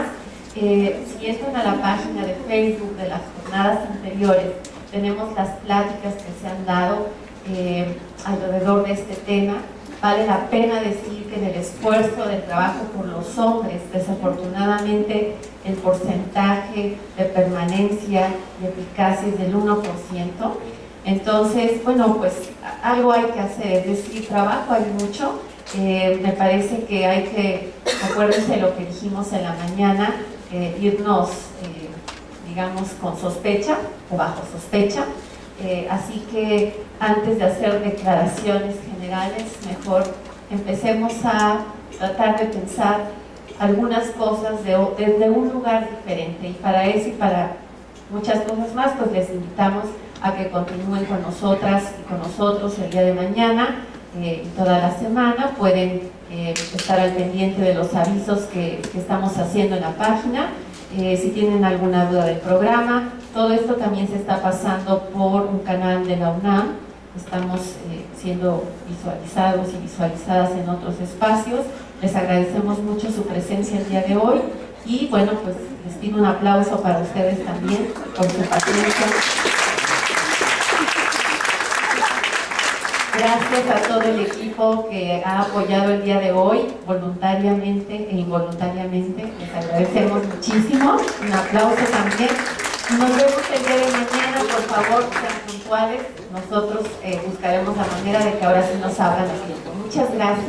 si entran a la página de Facebook de las jornadas anteriores, tenemos las pláticas que se han dado alrededor de este tema. Vale la pena decir que en el esfuerzo del trabajo por los hombres, desafortunadamente el porcentaje de permanencia y eficacia es del 1%. Entonces, bueno, pues algo hay que hacer, es decir, trabajo hay mucho. Me parece que hay que, acuérdense de lo que dijimos en la mañana, irnos, digamos, con sospecha o bajo sospecha. Así que antes de hacer declaraciones generales, mejor empecemos a tratar de pensar algunas cosas desde un lugar diferente. Y para eso y para muchas cosas más, pues les invitamos a que continúen con nosotras y con nosotros el día de mañana y toda la semana. Pueden estar al pendiente de los avisos que estamos haciendo en la página. Si tienen alguna duda del programa, todo esto también se está pasando por un canal de la UNAM. Estamos siendo visualizados y visualizadas en otros espacios. Les agradecemos mucho su presencia el día de hoy, y bueno, pues les pido un aplauso para ustedes también por su paciencia. Gracias a todo el equipo que ha apoyado el día de hoy, voluntariamente e involuntariamente. Les agradecemos muchísimo. Un aplauso también. Nos vemos el día de mañana. Por favor, sean puntuales. Nosotros buscaremos la manera de que ahora sí nos abran el tiempo. Muchas gracias.